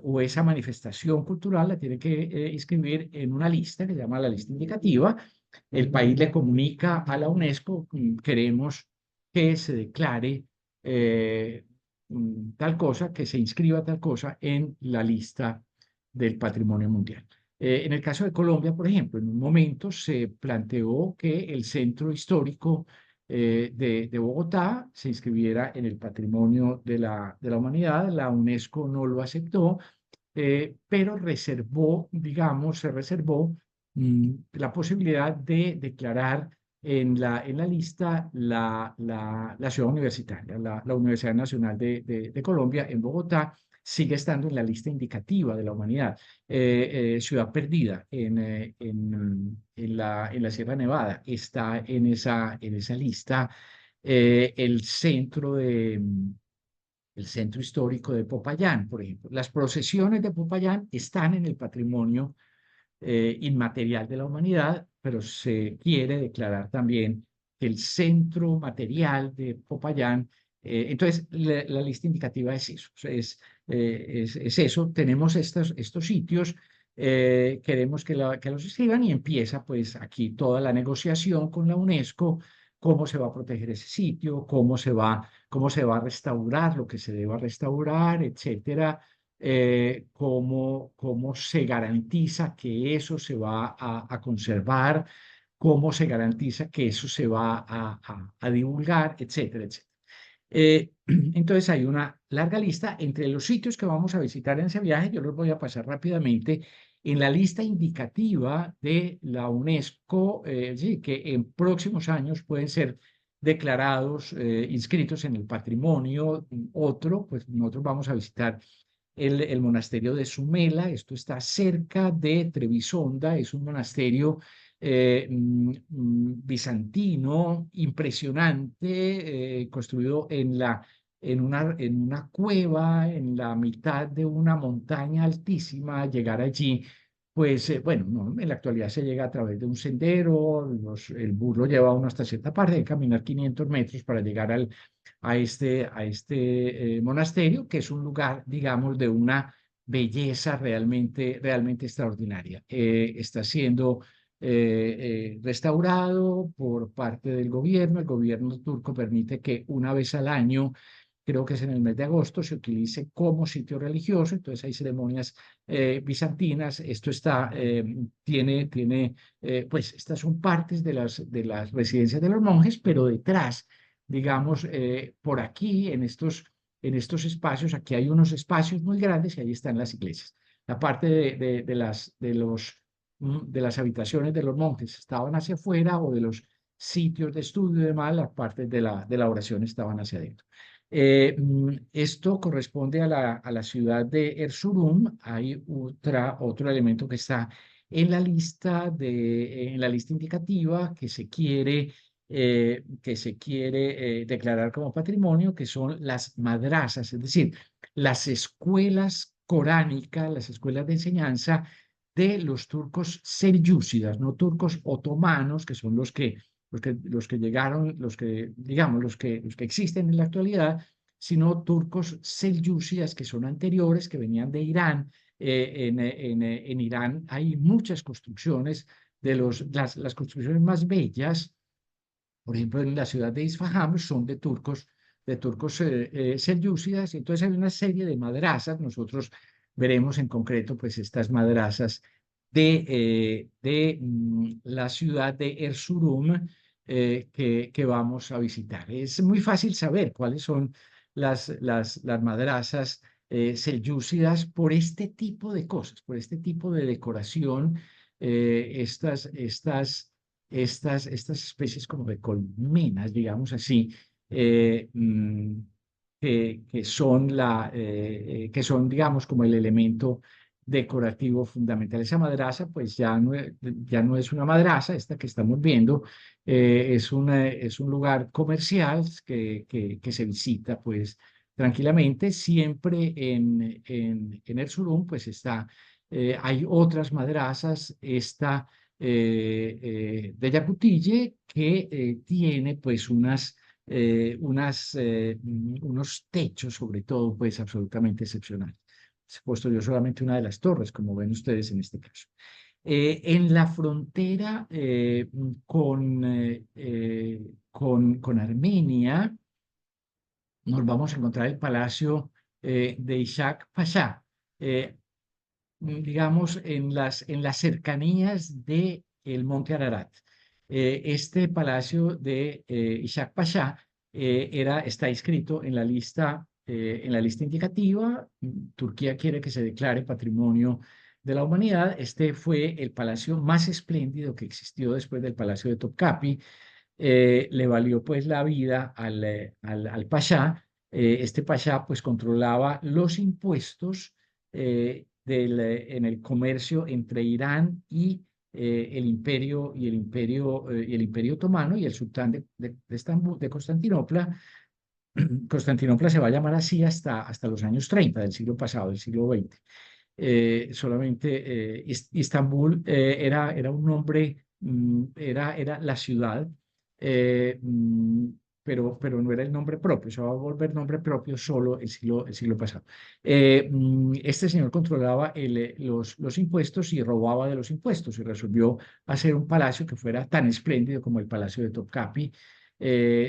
o esa manifestación cultural, la tiene que inscribir en una lista que se llama la lista indicativa. El país le comunica a la UNESCO, queremos que se declare tal cosa, que se inscriba tal cosa en la lista del patrimonio mundial. En el caso de Colombia, por ejemplo, en un momento se planteó que el centro histórico de Bogotá se inscribiera en el patrimonio de la humanidad. La UNESCO no lo aceptó, pero reservó, digamos, se reservó la posibilidad de declarar en la lista la ciudad universitaria, la Universidad Nacional de Colombia en Bogotá. Sigue estando en la lista indicativa de la humanidad. Ciudad Perdida en la Sierra Nevada está en esa lista. El el centro histórico de Popayán, por ejemplo. Las procesiones de Popayán están en el patrimonio inmaterial de la humanidad, pero se quiere declarar también que el centro material de Popayán, entonces la lista indicativa es eso, es eso, tenemos estos sitios, queremos que los escriban y empieza pues aquí toda la negociación con la UNESCO, cómo se va a proteger ese sitio, cómo se va a restaurar lo que se deba restaurar, etcétera. Cómo se garantiza que eso se va a conservar, cómo se garantiza que eso se va a divulgar, etcétera, etcétera. Entonces hay una larga lista entre los sitios que vamos a visitar en ese viaje. Yo los voy a pasar rápidamente. En la lista indicativa de la UNESCO, sí, que en próximos años pueden ser declarados, inscritos en el patrimonio. Otro, pues nosotros vamos a visitar el monasterio de Sumela. Esto está cerca de Trebisonda, es un monasterio bizantino, impresionante, construido en una cueva, en la mitad de una montaña altísima. Llegar allí, pues bueno, no, en la actualidad se llega a través de un sendero, el bus lo lleva a uno hasta cierta parte, hay que caminar 500 metros para llegar a este monasterio, que es un lugar, digamos, de una belleza realmente extraordinaria. Está siendo restaurado por parte del gobierno. El gobierno turco permite que una vez al año, creo que es en el mes de agosto, se utilice como sitio religioso. Entonces hay ceremonias bizantinas. Esto pues estas son partes de las residencias de los monjes, pero detrás, digamos, por aquí, en estos espacios, aquí hay unos espacios muy grandes y ahí están las iglesias. La parte de las habitaciones de los monjes estaban hacia afuera, o de los sitios de estudio y demás, las partes de la oración estaban hacia adentro. Esto corresponde a la ciudad de Erzurum. Hay otro elemento que está en la lista indicativa que se quiere declarar como patrimonio, que son las madrasas, es decir, las escuelas coránicas, las escuelas de enseñanza de los turcos selyúcidas, no turcos otomanos, que son los que llegaron, digamos, los que existen en la actualidad, sino turcos selyúcidas, que son anteriores, que venían de Irán. En Irán hay muchas construcciones, las construcciones más bellas, por ejemplo, en la ciudad de Isfahán, son de turcos selyúcidas. Entonces hay una serie de madrasas. Nosotros veremos en concreto, pues, estas madrasas de la ciudad de Erzurum, que vamos a visitar. Es muy fácil saber cuáles son las madrasas selyúcidas por este tipo de cosas, por este tipo de decoración. Estas especies como de colmenas, digamos así, eh, mm, que son, digamos, como el elemento decorativo fundamental. Esa madraza, pues ya no es una madraza, esta que estamos viendo. Es un lugar comercial que se visita, pues, tranquilamente. Siempre en Erzurum, pues, hay otras madrazas. De Yaputille, que tiene, pues, unos techos, sobre todo, pues, absolutamente excepcionales. He puesto yo solamente una de las torres, como ven ustedes en este caso. En la frontera con Armenia, nos vamos a encontrar el palacio de Ishak Pasha. Eh, digamos, en las cercanías del monte Ararat. Este palacio de Ishak Pasha está inscrito en la lista indicativa. Turquía quiere que se declare Patrimonio de la Humanidad. Este fue el palacio más espléndido que existió después del Palacio de Topkapi. Le valió, pues, la vida al pasha. Este pasha, pues, controlaba los impuestos en el comercio entre Irán y el imperio otomano, y el sultán de Estambul, de Constantinopla. Constantinopla se va a llamar así hasta los años 30 del siglo pasado, del siglo XX. Solamente Istambul era un nombre, era la ciudad, eh, mm, pero no era el nombre propio. Se va a volver nombre propio solo el siglo pasado. Este señor controlaba los impuestos y robaba de los impuestos, y resolvió hacer un palacio que fuera tan espléndido como el Palacio de Topkapi.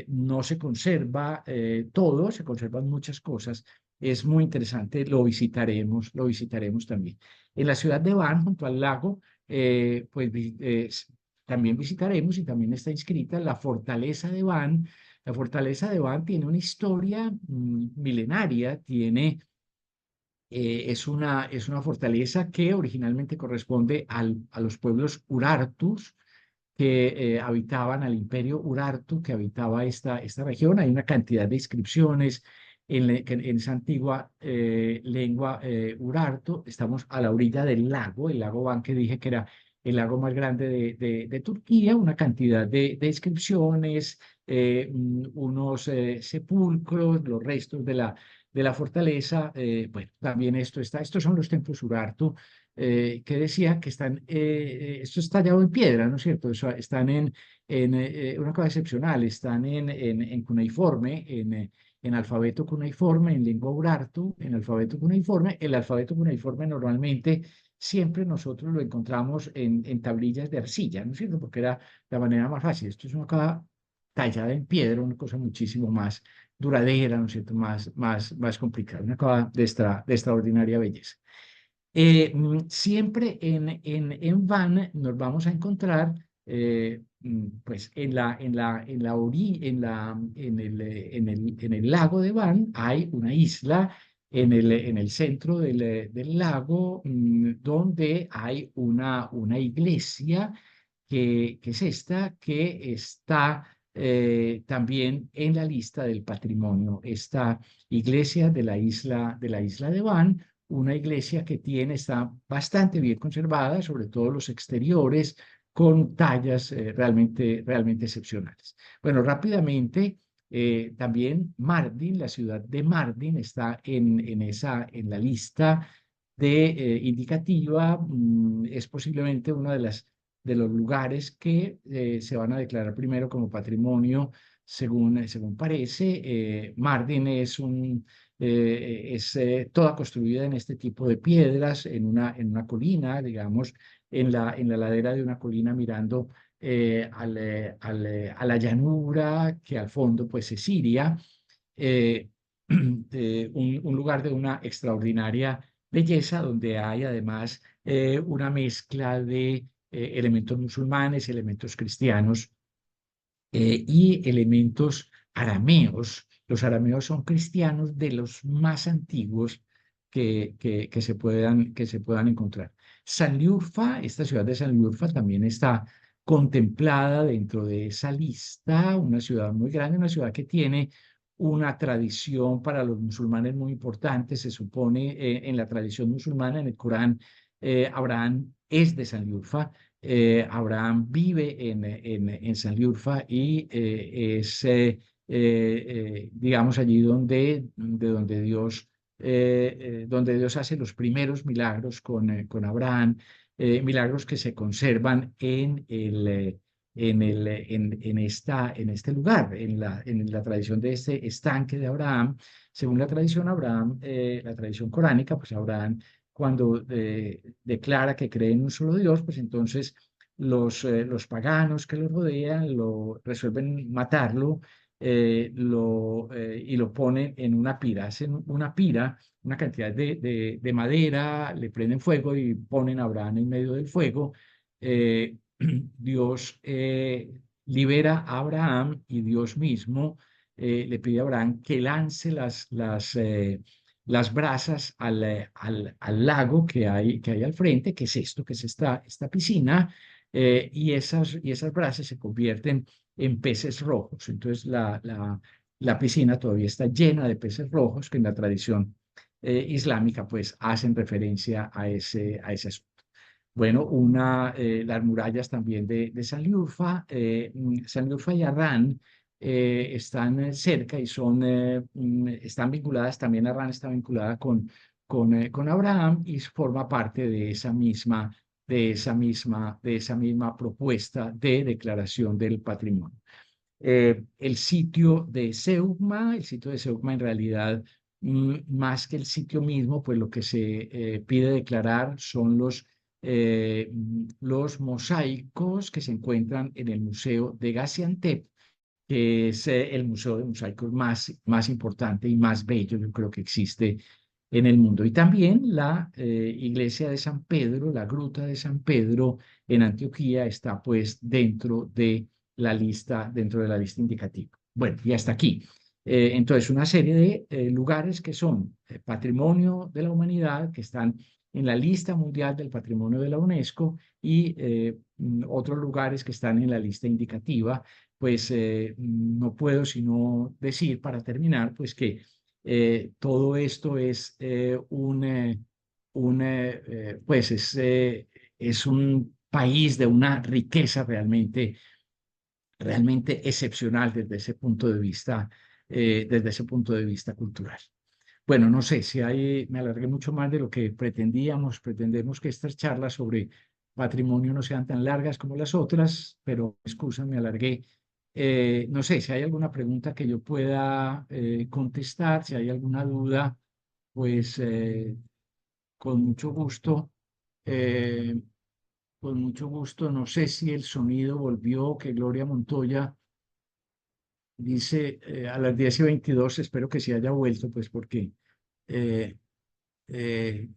No se conserva todo, se conservan muchas cosas. Es muy interesante, lo visitaremos también. En la ciudad de Van, junto al lago, pues también visitaremos, y también está inscrita la fortaleza de Van. La fortaleza de Van tiene una historia milenaria. Es una fortaleza que originalmente corresponde a los pueblos urartus, que habitaban al imperio Urartu, que habitaba esta región. Hay una cantidad de inscripciones en esa antigua lengua Urartu. Estamos a la orilla del lago, el lago Van, que dije que era el lago más grande de Turquía, una cantidad de inscripciones, unos sepulcros, los restos de la fortaleza. Bueno, también estos son los templos Urartu, que decía que esto es tallado en piedra, ¿no es cierto? Están en una cosa excepcional, están en cuneiforme, en alfabeto cuneiforme, en lengua urartu, en alfabeto cuneiforme. El alfabeto cuneiforme normalmente siempre nosotros lo encontramos en tablillas de arcilla, ¿no es cierto? Porque era la manera más fácil. Esto es una cosa tallada en piedra, una cosa muchísimo más duradera, ¿no es cierto? Más complicada, una cosa de extraordinaria belleza. Siempre en Van nos vamos a encontrar, pues en el lago de Van hay una isla en el centro del lago, donde hay una iglesia que es esta, que está también en la lista del patrimonio. Esta iglesia de la isla de Van, una iglesia que está bastante bien conservada, sobre todo los exteriores, con tallas realmente excepcionales. Bueno, rápidamente, también Mardin, la ciudad de Mardin, está en la lista indicativa. Es posiblemente una de los lugares que se van a declarar primero como patrimonio, según parece. Mardin es toda construida en este tipo de piedras, en una colina, digamos, en la ladera de una colina, mirando a la llanura, que al fondo pues es Siria. eh, un lugar de una extraordinaria belleza, donde hay además una mezcla de elementos musulmanes, elementos cristianos, y elementos arameos. Los arameos son cristianos de los más antiguos que se puedan encontrar. Sanliurfa, esta ciudad de Sanliurfa también está contemplada dentro de esa lista, una ciudad muy grande, una ciudad que tiene una tradición para los musulmanes muy importante. Se supone, en la tradición musulmana, en el Corán, Abraham es de Sanliurfa. Abraham vive en Sanliurfa, y digamos, allí donde Dios hace los primeros milagros con Abraham, milagros que se conservan en este lugar, en la tradición de este estanque de Abraham. Según la tradición, la tradición coránica, pues Abraham, cuando declara que cree en un solo Dios, pues entonces los paganos que lo rodean resuelven matarlo, y lo ponen en una pira. Hacen una pira, una cantidad de madera, le prenden fuego y ponen a Abraham en medio del fuego. Dios libera a Abraham, y Dios mismo le pide a Abraham que lance las brasas al lago que hay al frente, que es esto, que es esta piscina. Y esas brasas se convierten en peces rojos. Entonces la piscina todavía está llena de peces rojos, que en la tradición islámica pues hacen referencia a ese asunto. Bueno, las murallas también de Sanliurfa. Sanliurfa y Harrán están cerca, y están vinculadas. También Harrán está vinculada con Abraham, y forma parte de esa misma propuesta de declaración del patrimonio. El sitio de Seugma en realidad, más que el sitio mismo, pues lo que se pide declarar son los mosaicos que se encuentran en el Museo de Gaziantep, que es el museo de mosaicos más importante y más bello, yo creo, que existe en el mundo. Y también la iglesia de San Pedro, la gruta de San Pedro en Antioquía, está pues dentro de la lista indicativa. Bueno, y hasta aquí. Entonces, una serie de lugares que son patrimonio de la humanidad, que están en la lista mundial del patrimonio de la UNESCO, y otros lugares que están en la lista indicativa. Pues no puedo sino decir, para terminar, pues que todo esto pues es un país de una riqueza realmente excepcional desde ese punto de vista cultural. Bueno, no sé si me alargué mucho más de lo que pretendíamos. Pretendemos que estas charlas sobre patrimonio no sean tan largas como las otras, pero excusa, me alargué. No sé si hay alguna pregunta que yo pueda contestar, si hay alguna duda, pues con mucho gusto. eh, con mucho gusto. No sé si el sonido volvió, que Gloria Montoya dice a las 10:22. Espero que sí haya vuelto, pues porque eh, eh,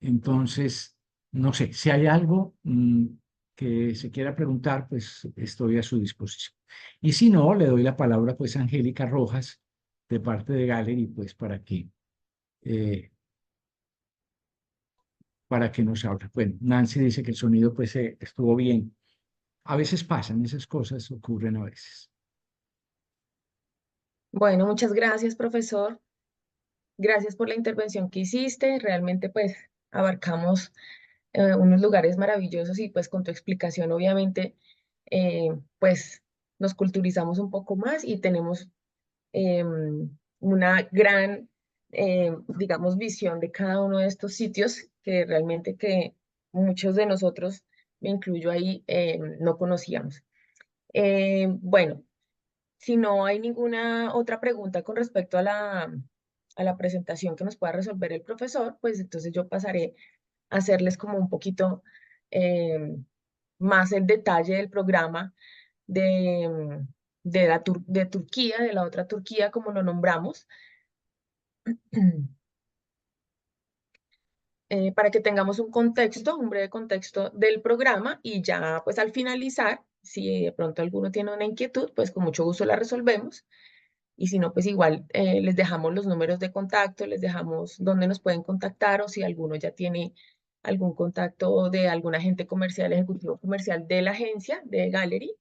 entonces, no sé, si hay algo que se quiera preguntar, pues estoy a su disposición. Y si no, le doy la palabra pues a Angélica Rojas, de parte de Gallery, pues eh, para que nos hable. Bueno, Nancy dice que el sonido pues estuvo bien. A veces pasan esas cosas, ocurren a veces. Bueno, muchas gracias, profesor. Gracias por la intervención que hiciste. Realmente, pues, abarcamos unos lugares maravillosos y pues con tu explicación, obviamente, pues nos culturizamos un poco más y tenemos una gran, digamos, visión de cada uno de estos sitios que realmente que muchos de nosotros, me incluyo ahí, no conocíamos. Bueno, si no hay ninguna otra pregunta con respecto a la presentación que nos pueda resolver el profesor, pues entonces yo pasaré a hacerles como un poquito más el detalle del programa de Turquía, de la otra Turquía, como lo nombramos, para que tengamos un contexto, un breve contexto del programa y ya pues al finalizar, si de pronto alguno tiene una inquietud, pues con mucho gusto la resolvemos. Y si no, pues igual les dejamos los números de contacto, les dejamos dónde nos pueden contactar o si alguno ya tiene algún contacto de algún agente comercial, ejecutivo comercial de la agencia, de Gallery,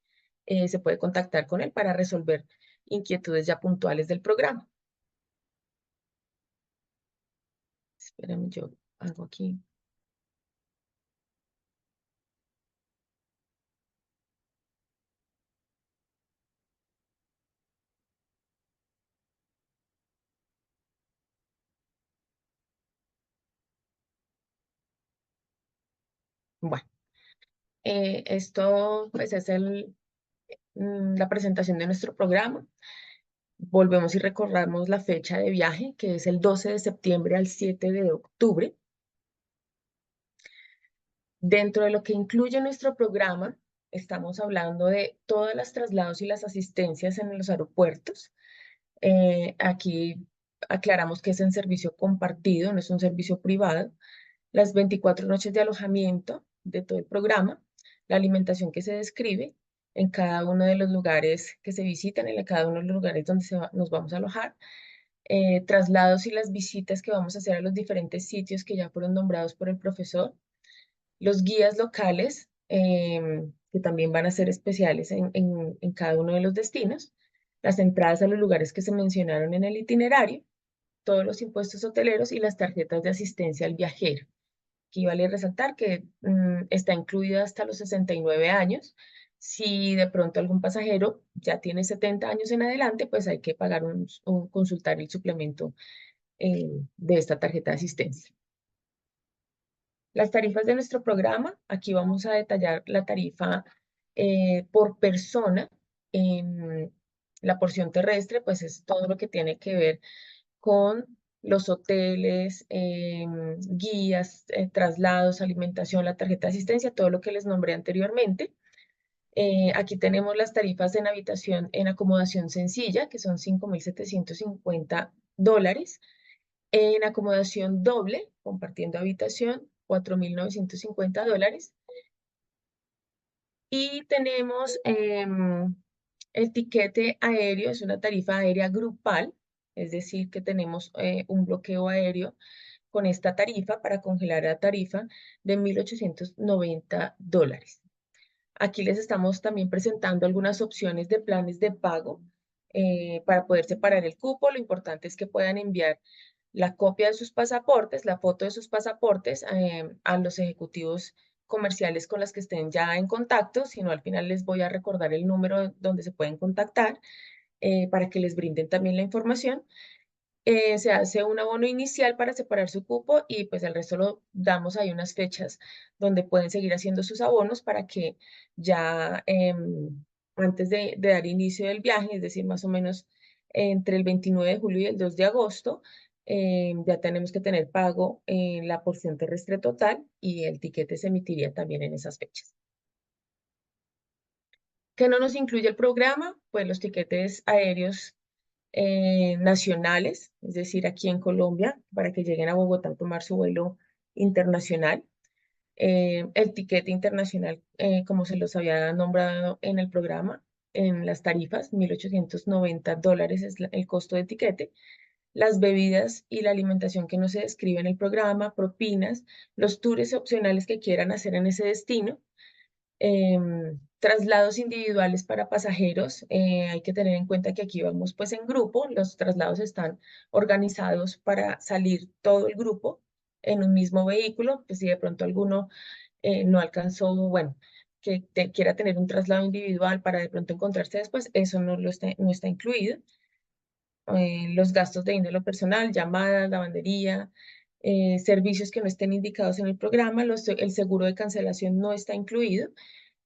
se puede contactar con él para resolver inquietudes ya puntuales del programa. Espérame, yo hago aquí. Bueno, esto pues es la presentación de nuestro programa. Volvemos y recordamos la fecha de viaje, que es el 12 de septiembre al 7 de octubre. Dentro de lo que incluye nuestro programa, estamos hablando de todas las traslados y las asistencias en los aeropuertos. Aquí aclaramos que es en servicio compartido, no es un servicio privado. Las 24 noches de alojamiento de todo el programa, la alimentación que se describe en cada uno de los lugares que se visitan, en cada uno de los lugares donde nos vamos a alojar, traslados y las visitas que vamos a hacer a los diferentes sitios que ya fueron nombrados por el profesor, los guías locales, que también van a ser especiales en cada uno de los destinos, las entradas a los lugares que se mencionaron en el itinerario, todos los impuestos hoteleros y las tarjetas de asistencia al viajero. Aquí vale resaltar que está incluida hasta los 69 años. Si de pronto algún pasajero ya tiene 70 años en adelante, pues hay que pagar consultar el suplemento de esta tarjeta de asistencia. Las tarifas de nuestro programa, aquí vamos a detallar la tarifa por persona. En la porción terrestre, pues es todo lo que tiene que ver con los hoteles, guías, traslados, alimentación, la tarjeta de asistencia, todo lo que les nombré anteriormente. Aquí tenemos las tarifas en habitación en acomodación sencilla, que son $5,750. En acomodación doble, compartiendo habitación, $4,950. Y tenemos el tiquete aéreo, es una tarifa aérea grupal, es decir, que tenemos un bloqueo aéreo con esta tarifa para congelar la tarifa de $1,890. Aquí les estamos también presentando algunas opciones de planes de pago para poder separar el cupo. Lo importante es que puedan enviar la copia de sus pasaportes, la foto de sus pasaportes a los ejecutivos comerciales con las que estén ya en contacto, sino al final les voy a recordar el número donde se pueden contactar para que les brinden también la información. Se hace un abono inicial para separar su cupo y pues el resto lo damos ahí unas fechas donde pueden seguir haciendo sus abonos para que ya antes de dar inicio del viaje, es decir, más o menos entre el 29 de julio y el 2 de agosto, ya tenemos que tener pago la porción terrestre total y el tiquete se emitiría también en esas fechas. ¿Qué no nos incluye el programa? Pues los tiquetes aéreos nacionales, es decir, aquí en Colombia, para que lleguen a Bogotá a tomar su vuelo internacional. El tiquete internacional, como se los había nombrado en el programa, en las tarifas, $1.890 es el costo de tiquete. Las bebidas y la alimentación que no se describe en el programa, propinas, los tours opcionales que quieran hacer en ese destino, traslados individuales para pasajeros. Hay que tener en cuenta que aquí vamos pues en grupo, los traslados están organizados para salir todo el grupo en un mismo vehículo, pues si de pronto alguno no alcanzó, bueno, que quiera tener un traslado individual para de pronto encontrarse después, eso no está incluido. Los gastos de índole personal, llamadas, lavandería, servicios que no estén indicados en el programa, el seguro de cancelación no está incluido.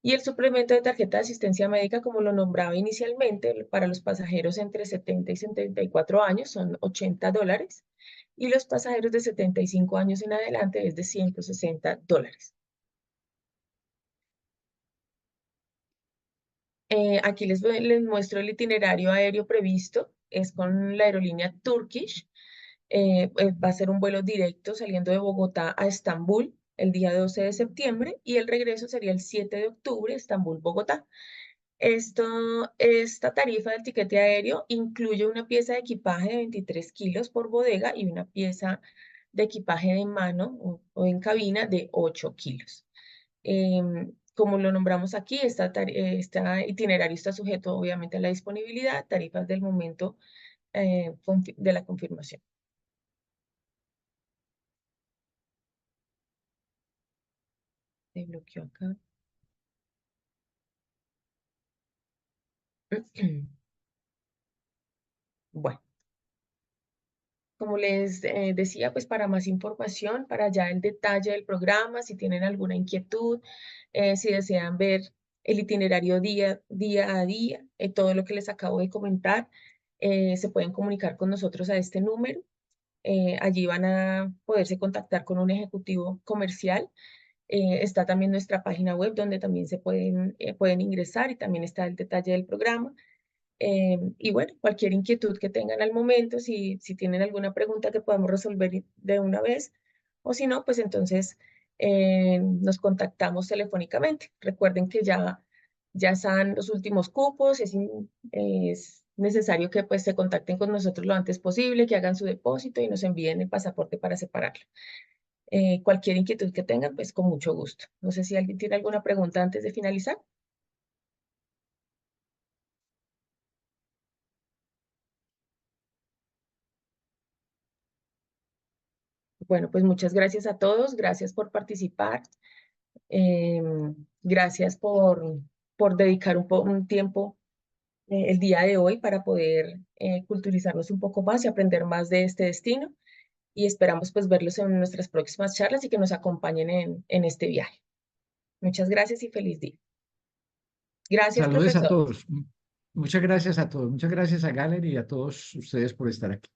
Y el suplemento de tarjeta de asistencia médica, como lo nombraba inicialmente, para los pasajeros entre 70 y 74 años son $80 y los pasajeros de 75 años en adelante es de $160. Aquí les muestro el itinerario aéreo previsto, es con la aerolínea Turkish. Va a ser un vuelo directo saliendo de Bogotá a Estambul el día 12 de septiembre y el regreso sería el 7 de octubre, Estambul-Bogotá. Esta tarifa del tiquete aéreo incluye una pieza de equipaje de 23 kilos por bodega y una pieza de equipaje de mano o en cabina de 8 kilos. Como lo nombramos aquí, este itinerario está sujeto obviamente a la disponibilidad, tarifas del momento de la confirmación. Se bloqueó acá. Bueno. Como les decía, pues para más información, para ya el detalle del programa, si tienen alguna inquietud, si desean ver el itinerario día a día, todo lo que les acabo de comentar, se pueden comunicar con nosotros a este número. Allí van a poderse contactar con un ejecutivo comercial. Está también nuestra página web donde también pueden ingresar y también está el detalle del programa. Y bueno, cualquier inquietud que tengan al momento, si tienen alguna pregunta que podamos resolver de una vez, o si no, pues entonces nos contactamos telefónicamente. Recuerden que ya están los últimos cupos, es necesario que pues se contacten con nosotros lo antes posible, que hagan su depósito y nos envíen el pasaporte para separarlo. Cualquier inquietud que tengan, pues con mucho gusto. No sé si alguien tiene alguna pregunta antes de finalizar. Bueno, pues muchas gracias a todos, gracias por participar, gracias por dedicar un tiempo el día de hoy para poder culturizarnos un poco más y aprender más de este destino y esperamos pues verlos en nuestras próximas charlas y que nos acompañen en este viaje. Muchas gracias y feliz día. Gracias, Saludos a profesor. todos. Muchas gracias a todos. Muchas gracias a Gallery y a todos ustedes por estar aquí.